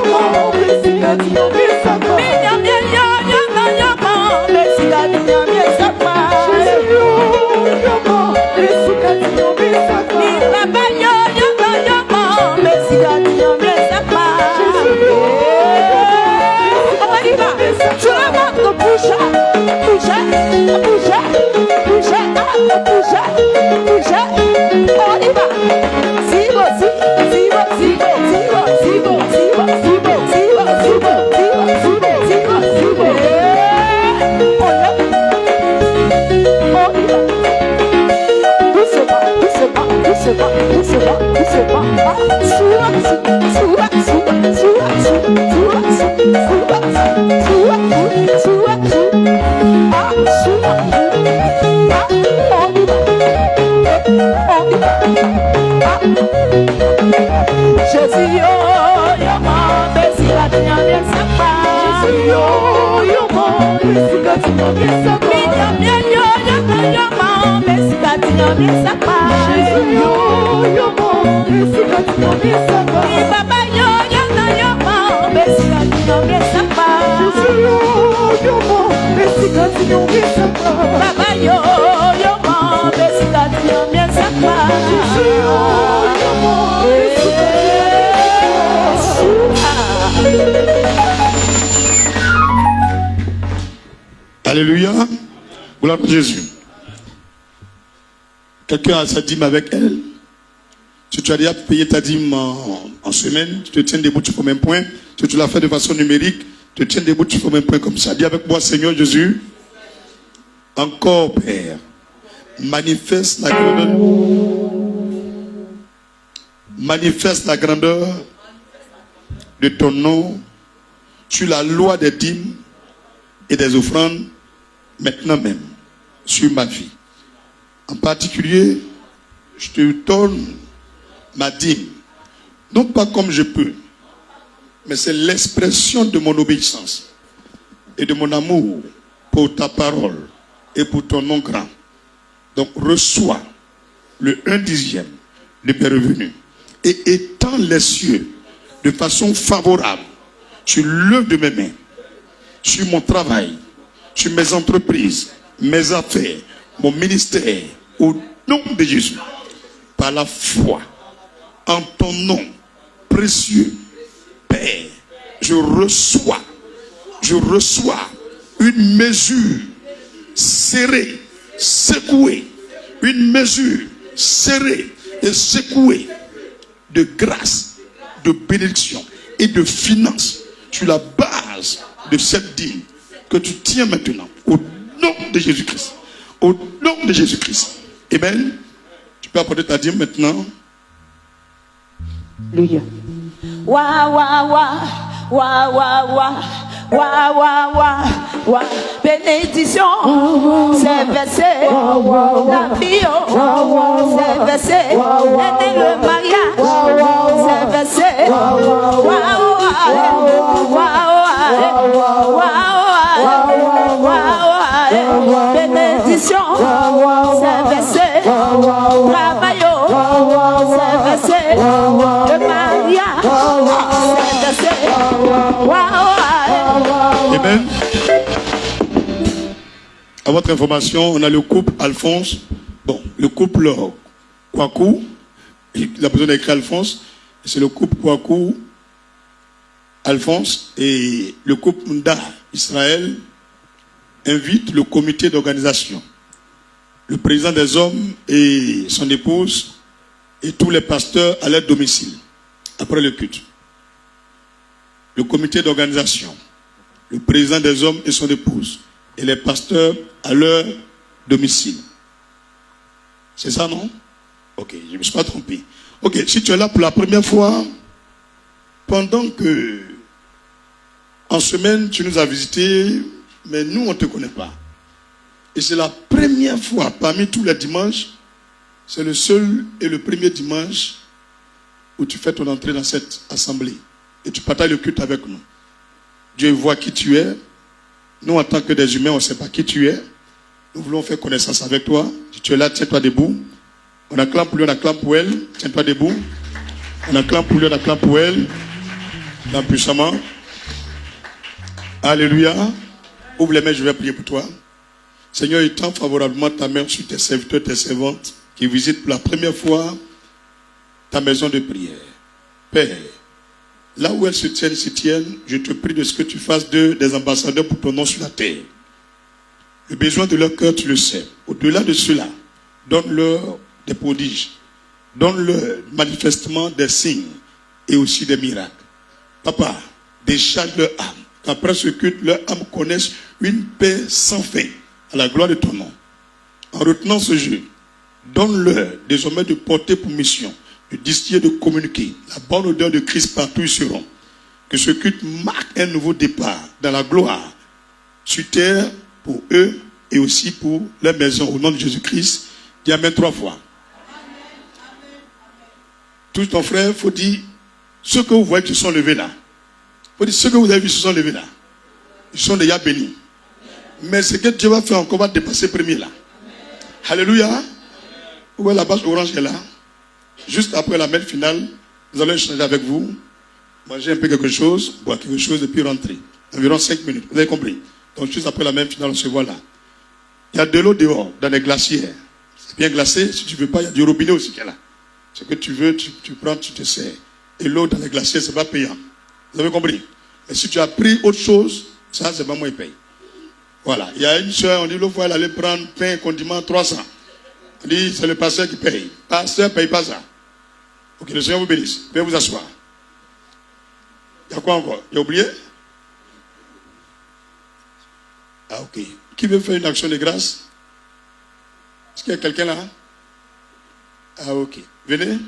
man besikati nyami sakba. Nyami yo man, besikati nyami sakba. Jésus yo man besikati nyami sakba. Papa yo man, besikati nyami sakba. On y va. Tu la montres, bouge. On y va. Zibo. Jésus yo man besikati nyami sakba. Jésus yo man besikati nyami sakba. Nyami yo man besikati nyami sakba. Jésus yo man besikati nyami sakba. Papa yo man besikati nyami sakba. Jésus yo man besikati nyami sakba. Papa yo man besikati nyami sakba. Jésus yo man besikati nyami sakba. Alléluia. Gloire à Jésus. Quelqu'un a sa dîme avec elle. Si tu as déjà payé ta dîme en semaine, tu te tiens debout, tu fais même point. Si tu l'as fait de façon numérique, tu te tiens debout, tu fais même point comme ça. Dis avec moi, Seigneur Jésus, encore Père, manifeste la grandeur de ton nom sur la loi des dîmes et des offrandes maintenant même sur ma vie. En particulier, je te donne ma dîme, non pas comme je peux, mais c'est l'expression de mon obéissance et de mon amour pour ta parole et pour ton nom grand. Donc reçois le 1/10 de mes revenus et étends les cieux de façon favorable sur l'œuvre de mes mains, sur mon travail, sur mes entreprises, mes affaires, mon ministère, au nom de Jésus, par la foi, en ton nom précieux, Père, je reçois une mesure serrée, secouée, une mesure serrée et secouée de grâce, de bénédiction et de finance sur la base de cette dîme que tu tiens maintenant, au nom de Jésus-Christ. Au nom de Jésus-Christ. Amen. Tu peux apporter ta dîme maintenant. Alléluia. Wa wa wa wa wa wa wa wa wa wa bénédiction c'est versé la vie c'est versé et le mariage c'est versé wa wa wa bénédiction c'est versé travail c'est versé le mariage c'est versé. Amen. À votre information, on a le couple Alphonse. Bon, le couple Kwaku. La personne a écrit Alphonse. C'est le couple Kwaku, Alphonse. Et le couple Munda, Israël, invite le comité d'organisation. Le président des hommes et son épouse et tous les pasteurs à leur domicile. Après le culte. Le comité d'organisation. Le président des hommes et son épouse. Et les pasteurs à leur domicile. C'est ça, non? Ok, je ne me suis pas trompé. Ok, si tu es là pour la première fois, pendant que en semaine tu nous as visités, mais nous on ne te connaît pas. Et c'est la première fois parmi tous les dimanches, c'est le seul et le premier dimanche où tu fais ton entrée dans cette assemblée. Et tu partages le culte avec nous. Dieu voit qui tu es. Nous, en tant que des humains, on ne sait pas qui tu es. Nous voulons faire connaissance avec toi. Si tu es là, tiens-toi debout. On acclame pour lui, on acclame pour elle. Tiens-toi debout. On acclame pour lui, on acclame pour elle. Dans puissamment. Alléluia. Ouvre les mains, je vais prier pour toi. Seigneur, étends favorablement ta main sur tes serviteurs, tes servantes qui visitent pour la première fois ta maison de prière. Père, là où elles se tiennent, je te prie de ce que tu fasses d'eux des ambassadeurs pour ton nom sur la terre. Le besoin de leur cœur, tu le sais. Au-delà de cela, donne-leur des prodiges. Donne-leur manifestement des signes et aussi des miracles. Papa, décharge leur âme. Qu'après ce culte, leur âme connaisse une paix sans fin à la gloire de ton nom. En retenant ce jeu, donne-leur désormais de porter pour mission de distiller, de communiquer la bonne odeur de Christ partout où ils seront. Que ce culte marque un nouveau départ dans la gloire sur terre pour eux et aussi pour leur maison. Au nom de Jésus-Christ, dis Amen 3 fois. Tous ton frère, il faut dire, ceux que vous voyez qui se sont levés là, il faut dire, ceux que vous avez vus se sont levés là, ils sont déjà bénis. Mais ce que Dieu va faire encore va dépasser le premier là. Alléluia. Où est la base orange est là? Juste après la messe finale, nous allons échanger avec vous, manger un peu quelque chose, boire quelque chose et puis rentrer. Environ 5 minutes. Vous avez compris? Donc juste après la messe finale, on se voit là. Il y a de l'eau dehors, dans les glacières. C'est bien glacé. Si tu ne veux pas, il y a du robinet aussi qui est là. Ce que tu veux, tu prends, tu te sers. Et l'eau dans les glaciers, ce n'est pas payant. Vous avez compris? Mais si tu as pris autre chose, ça, c'est pas moi qui paye. Voilà. Il y a une soeur, on dit l'autre fois, elle allait prendre pain, condiment, 300. On dit, c'est le pasteur qui paye. Le pasteur ne paye pas ça. Ok, le Seigneur vous bénisse. Veuillez vous asseoir. Il y a quoi encore? Il a oublié? Ah, ok. Qui veut faire une action de grâce? Est-ce qu'il y a quelqu'un là? Ah, ok. Venez.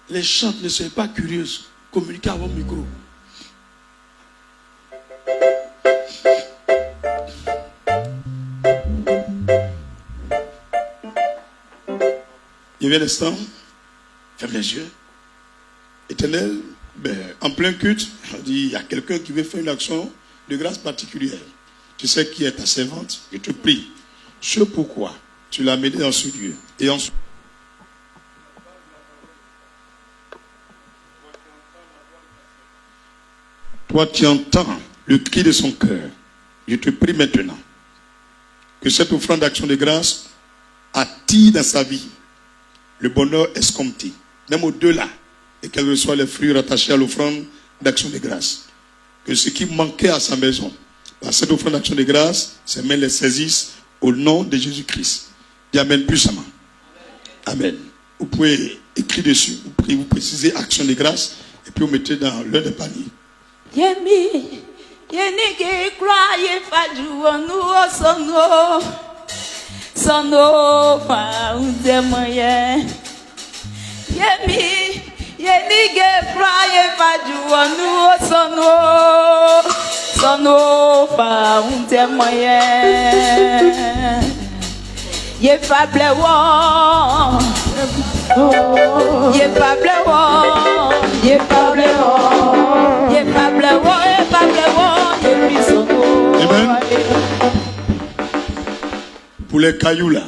Les chantes, ne soyez pas curieuses. Communiquez à votre micro. Il y avait l'instant, ferme les yeux. Éternel, en plein culte, on dit, il y a quelqu'un qui veut faire une action de grâce particulière. Tu sais qui est ta servante, je te prie. Ce pourquoi tu l'as mené dans ce lieu. Et ensuite, toi tu entends le cri de son cœur. Je te prie maintenant que cette offrande d'action de grâce attire dans sa vie le bonheur escompté, même au-delà, et qu'elle reçoit les fruits rattachés à l'offrande d'action de grâce. Que ce qui manquait à sa maison, par cette offrande d'action de grâce, ses mains les saisissent au nom de Jésus-Christ. Et amen puissamment. Amen. Vous pouvez écrire dessus, vous précisez action de grâce, et puis vous mettez dans l'un des paniers. Yemi, yenige croyez faju nous sono fa undemoye. Yemi, yenige croyez faju nous sono fa undemoye. Ye fable wo, ye fable wo, ye fable wo, ye fable wo, ye fable wo, ye lui sono. Amen. Pour les cailloux là,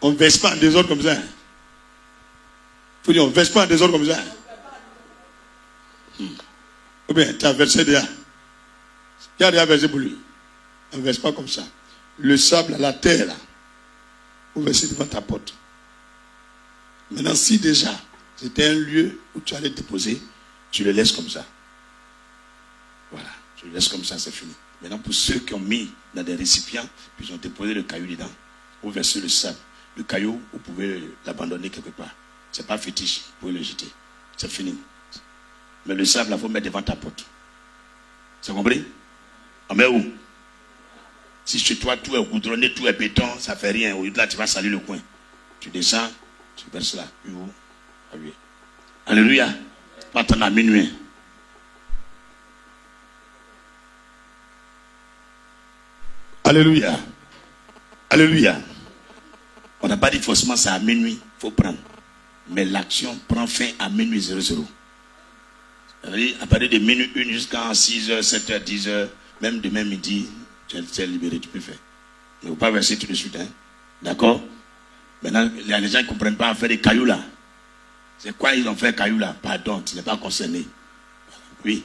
on ne verse pas en désordre comme ça. Il faut dire, on ne verse pas en désordre comme ça. Ou bien, tu as versé déjà. Il y a déjà versé pour lui. On ne verse pas comme ça. Le sable à la terre là, vous versez devant ta porte. Maintenant, si déjà c'était un lieu où tu allais déposer, tu le laisses comme ça. Voilà, tu le laisses comme ça, c'est fini. Maintenant, pour ceux qui ont mis dans des récipients, puis ils ont déposé le caillou dedans, vous versez le sable. Le caillou, vous pouvez l'abandonner quelque part. Ce n'est pas fétiche, vous pouvez le jeter. C'est fini. Mais le sable, il faut mettre devant ta porte. C'est compris? On met où? Si chez toi, tout est goudronné, tout est béton, ça ne fait rien. Là, tu vas salir le coin. Tu descends, tu verses là. Alléluia. Pas attendre à minuit. Alléluia. Alléluia. On n'a pas dit forcément c'est à minuit, il faut prendre. Mais l'action prend fin à minuit 00. C'est-à-dire, à partir de minuit 1 jusqu'à 6h, 7h, 10h, même demain midi, tu es libéré, tu peux faire. Il ne faut pas verser tout de suite. Hein? D'accord? Maintenant, il y a des gens qui ne comprennent pas à faire des cailloux là. C'est quoi ils ont fait cailloux là? Pardon, tu n'es pas concerné. Oui.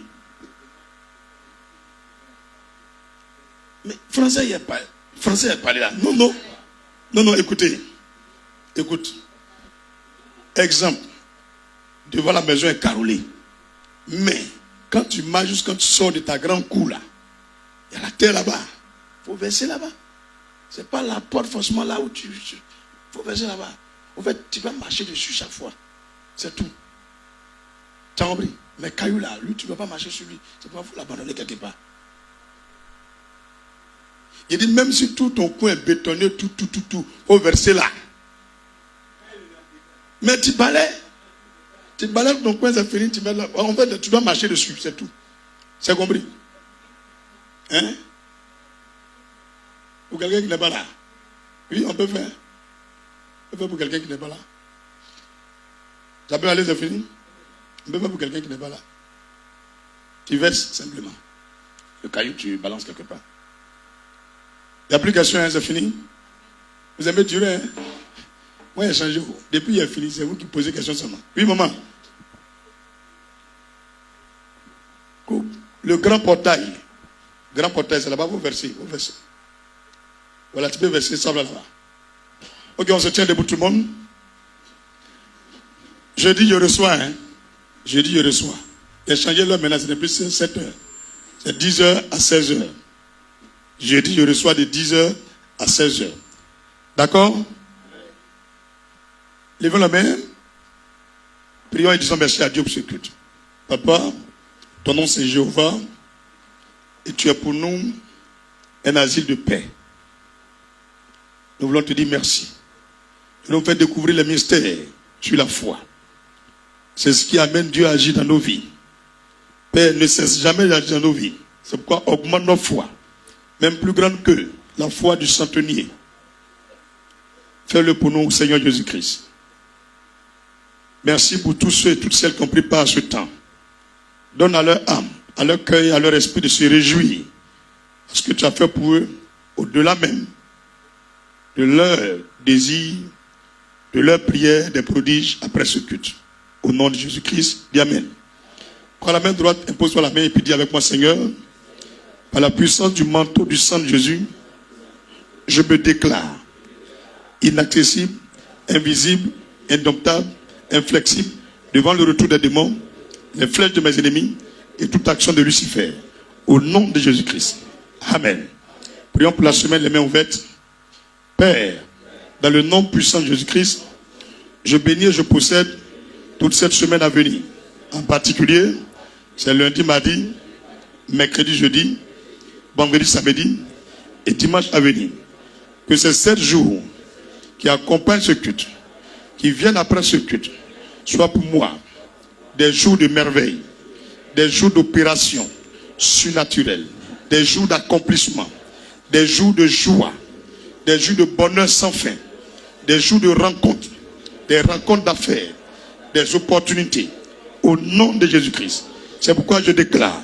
Mais français, il n'y a pas. Français, il n'y a pas là. Non, non. Non, non, écoutez. Écoute. Exemple. Devant la maison est carrelée. Mais, quand tu marches, quand tu sors de ta grande cour là, il y a la terre là-bas. Il faut verser là-bas. Ce n'est pas la porte forcément là où tu... Il faut verser là-bas. En fait, tu vas marcher dessus chaque fois. C'est tout. Tu as compris? Mais caillou là, lui, tu ne vas pas marcher sur lui. C'est pas, il faut l'abandonner quelque part. Il dit, même si tout ton coin est bétonné, tout, il faut verser là. Mais tu balais. Tu balais ton coin, c'est fini, tu mets là. En fait, tu dois marcher dessus, c'est tout. C'est compris? Hein? Pour quelqu'un qui n'est pas là. Oui, on peut faire. On peut faire pour quelqu'un qui n'est pas là. Ça peut aller, c'est fini. On peut faire pour quelqu'un qui n'est pas là. Tu verses simplement. Le caillou, tu balances quelque part. Il n'y a plus de question, hein, c'est fini. Vous aimez durer, hein? Moi, il a changé. Depuis, il a fini, c'est vous qui posez question seulement. Oui, maman. Le grand portail. Grand portail, c'est là-bas, vous versez. Vous versez. Voilà, tu peux verser ça là-bas. Ok, on se tient debout tout le monde. Je dis, je reçois. Hein? Je dis, je reçois. J'ai changé l'heure maintenant, ce n'est plus 7 heures. C'est 10 heures à 16 heures. Jeudi, je reçois de 10 heures à 16 heures. D'accord? Levons la main. Prions et disons merci à Dieu pour ce culte. Papa, ton nom c'est Jéhovah. Et tu es pour nous un asile de paix. Nous voulons te dire merci. Nous nous fait découvrir les mystères sur la foi. C'est ce qui amène Dieu à agir dans nos vies. Père ne cesse jamais d'agir dans nos vies. C'est pourquoi augmente notre foi. Même plus grande que la foi du centenier. Fais-le pour nous, Seigneur Jésus-Christ. Merci pour tous ceux et toutes celles qui ont pris part à ce temps. Donne à leur âme, à leur cœur et à leur esprit de se réjouir. Ce que tu as fait pour eux, au-delà même de leur désir, de leur prière, des prodiges après ce culte. Au nom de Jésus-Christ, dis Amen. Prends la main droite, impose-toi la main et puis dis avec moi, Seigneur, par la puissance du manteau du sang de Jésus, je me déclare inaccessible, invisible, indomptable, inflexible devant le retour des démons, les flèches de mes ennemis et toute action de Lucifer. Au nom de Jésus-Christ. Amen. Prions pour la semaine, les mains ouvertes. Père, dans le nom puissant de Jésus-Christ, je bénis et je possède toute cette semaine à venir. En particulier, c'est lundi, mardi, mercredi, jeudi, vendredi, samedi et dimanche à venir. Que ces 7 jours qui accompagnent ce culte, qui viennent après ce culte, soient pour moi des jours de merveille, des jours d'opération surnaturelle, des jours d'accomplissement, des jours de joie, des jours de bonheur sans fin, des jours de rencontres, des rencontres d'affaires, des opportunités, au nom de Jésus-Christ. C'est pourquoi je déclare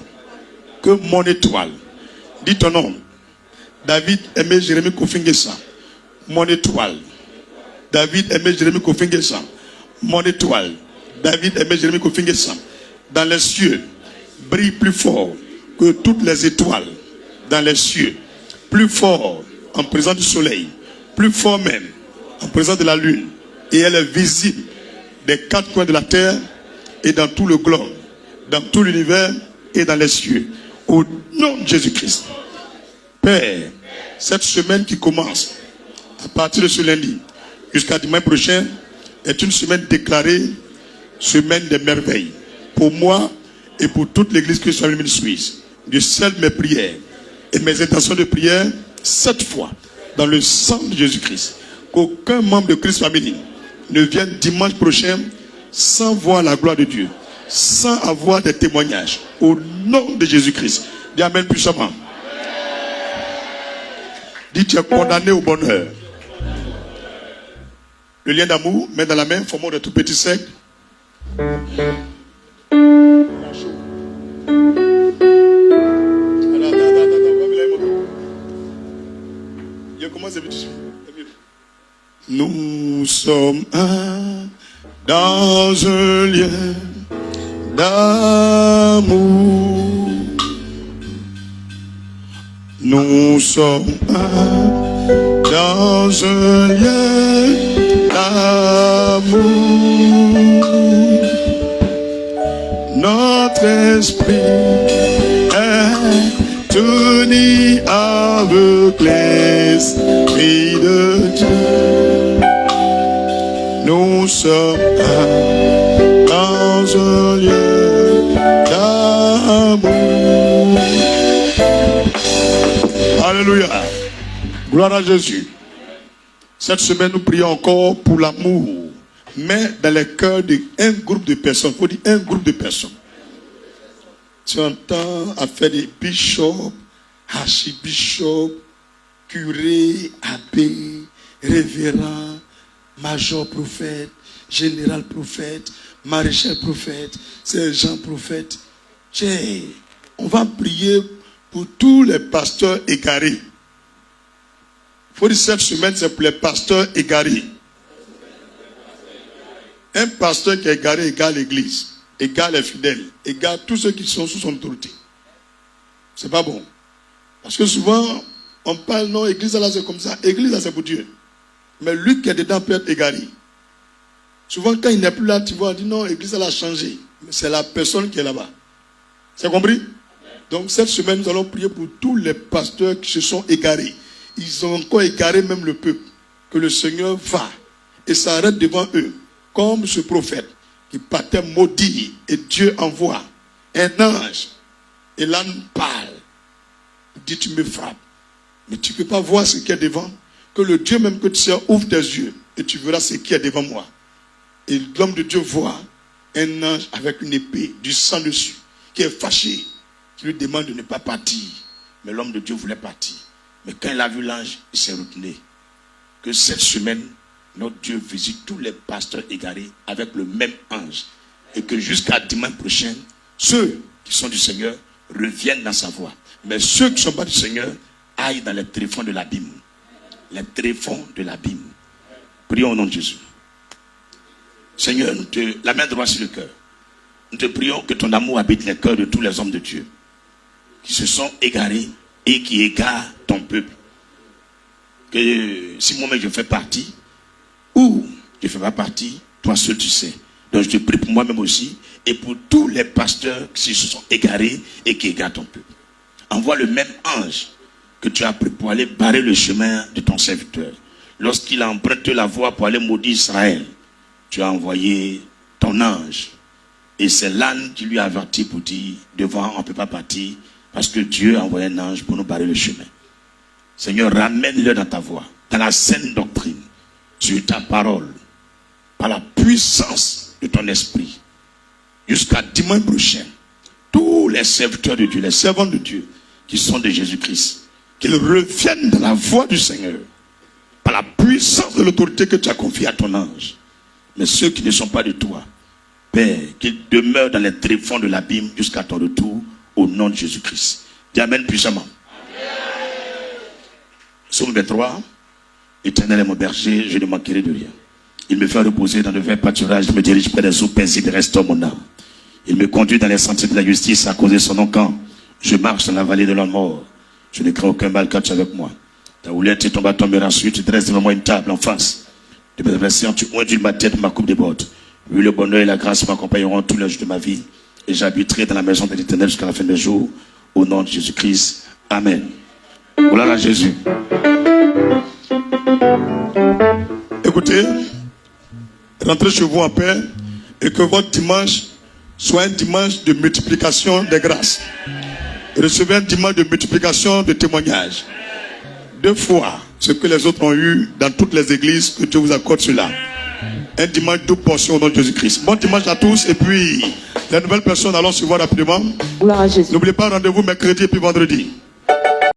que mon étoile, dis ton nom, David aimé Jérémie Kofingesa, mon étoile, David aimé Jérémie Kofingesa, mon étoile, David aimé Jérémie Kofingesa, dans les cieux, brille plus fort que toutes les étoiles dans les cieux, plus fort en présence du soleil, plus fort même en présence de la lune, et elle est visible des 4 coins de la terre et dans tout le globe, dans tout l'univers et dans les cieux, au nom de Jésus-Christ. Père, cette semaine qui commence à partir de ce lundi jusqu'à dimanche prochain est une semaine déclarée semaine des merveilles pour moi et pour toute l'église Christ Family Ministries. Je scelle mes prières et mes intentions de prière 7 fois dans le sang de Jésus-Christ. Qu'aucun membre de Christ Family ne vienne dimanche prochain sans voir la gloire de Dieu, sans avoir des témoignages. Au nom de Jésus-Christ. Dis Amen puissamment. Dis tu es condamné au bonheur. Le lien d'amour, main dans la main, formons de tout petits cercles. Nous sommes un dans un lien d'amour. Nous sommes un dans un lien d'amour. Notre esprit est uni avec l'esprit de Dieu. Nous sommes un dans un lieu d'amour. Alléluia. Gloire à Jésus. Cette semaine, nous prions encore pour l'amour, mais dans les cœurs d'un groupe de personnes. Il faut dire un groupe de personnes. Tu entends affaire des bishops, archibishops, curés, abbés, révérends, major prophète, général prophète, maréchal prophète, sergent prophète. Tiens, on va prier pour tous les pasteurs égarés. Il faut dire cette semaine, c'est pour les pasteurs égarés. Un pasteur qui est égaré égale l'église, égale les fidèles, égale tous ceux qui sont sous son autorité. C'est pas bon. Parce que souvent, on parle, non, église là c'est comme ça, église là c'est pour Dieu. Mais lui qui est dedans peut être égaré. Souvent, quand il n'est plus là, tu vois, on dit non, l'église elle a changé. Mais c'est la personne qui est là-bas. C'est compris? Donc cette semaine, nous allons prier pour tous les pasteurs qui se sont égarés. Ils ont encore égaré même le peuple. Que le Seigneur va et s'arrête devant eux. Comme ce prophète qui partait maudit et Dieu envoie un ange. Et l'âne parle. Il dit, tu me frappes. Mais tu ne peux pas voir ce qui est devant. Que le Dieu même que tu sers ouvre tes yeux et tu verras ce qui est devant moi. Et l'homme de Dieu voit un ange avec une épée, du sang dessus, qui est fâché, qui lui demande de ne pas partir. Mais l'homme de Dieu voulait partir. Mais quand il a vu l'ange, il s'est retenu. Que cette semaine, notre Dieu visite tous les pasteurs égarés avec le même ange. Et que jusqu'à dimanche prochain, ceux qui sont du Seigneur reviennent dans sa voie. Mais ceux qui ne sont pas du Seigneur aillent dans les tréfonds de l'abîme. Les tréfonds de l'abîme. Prions au nom de Jésus. Seigneur, la main droite sur le cœur. Nous te prions que ton amour habite les cœurs de tous les hommes de Dieu qui se sont égarés et qui égarent ton peuple. Que si moi-même je fais partie ou je ne fais pas partie, toi seul tu sais. Donc je te prie pour moi-même aussi et pour tous les pasteurs qui se sont égarés et qui égarent ton peuple. Envoie le même ange que tu as pris pour aller barrer le chemin de ton serviteur. Lorsqu'il a emprunté la voie pour aller maudire Israël, tu as envoyé ton ange. Et c'est l'âne qui lui a averti pour dire, devant on ne peut pas partir, parce que Dieu a envoyé un ange pour nous barrer le chemin. Seigneur, ramène-le dans ta voie, dans la saine doctrine, sur ta parole, par la puissance de ton esprit. Jusqu'à dimanche prochain, tous les serviteurs de Dieu, les servants de Dieu, qui sont de Jésus-Christ, qu'ils reviennent dans la voie du Seigneur, par la puissance de l'autorité que tu as confiée à ton ange. Mais ceux qui ne sont pas de toi, Père, qu'ils demeurent dans les tréfonds de l'abîme jusqu'à ton retour, au nom de Jésus-Christ. Dis Amen puissamment. Psaume 23, Éternel est mon berger, je ne manquerai de rien. Il me fait reposer dans de verts pâturages, il me dirige près des eaux paisibles, restaure mon âme. Il me conduit dans les sentiers de la justice à cause de son nom quand je marche dans la vallée de la mort. Je ne crains aucun mal car tu es avec moi. Ta houlette et ton bâton me rassurent, tu dresses devant moi une table en face de mes adversaires, tu oindules ma tête, ma coupe déborde. Oui, le bonheur et la grâce m'accompagneront tous les jours de ma vie et j'habiterai dans la maison de l'Éternel jusqu'à la fin des jours. Au nom de Jésus-Christ. Amen. Gloire à Jésus. Écoutez, rentrez chez vous en paix et que votre dimanche soit un dimanche de multiplication des grâces. Recevez un dimanche de multiplication de témoignages. 2 fois ce que les autres ont eu dans toutes les églises, que Dieu vous accorde cela. Un dimanche, 2 portions au nom de Jésus-Christ. Bon dimanche à tous et puis les nouvelles personnes allons se voir rapidement. Gloire à Jésus. N'oubliez pas, rendez-vous mercredi et puis vendredi.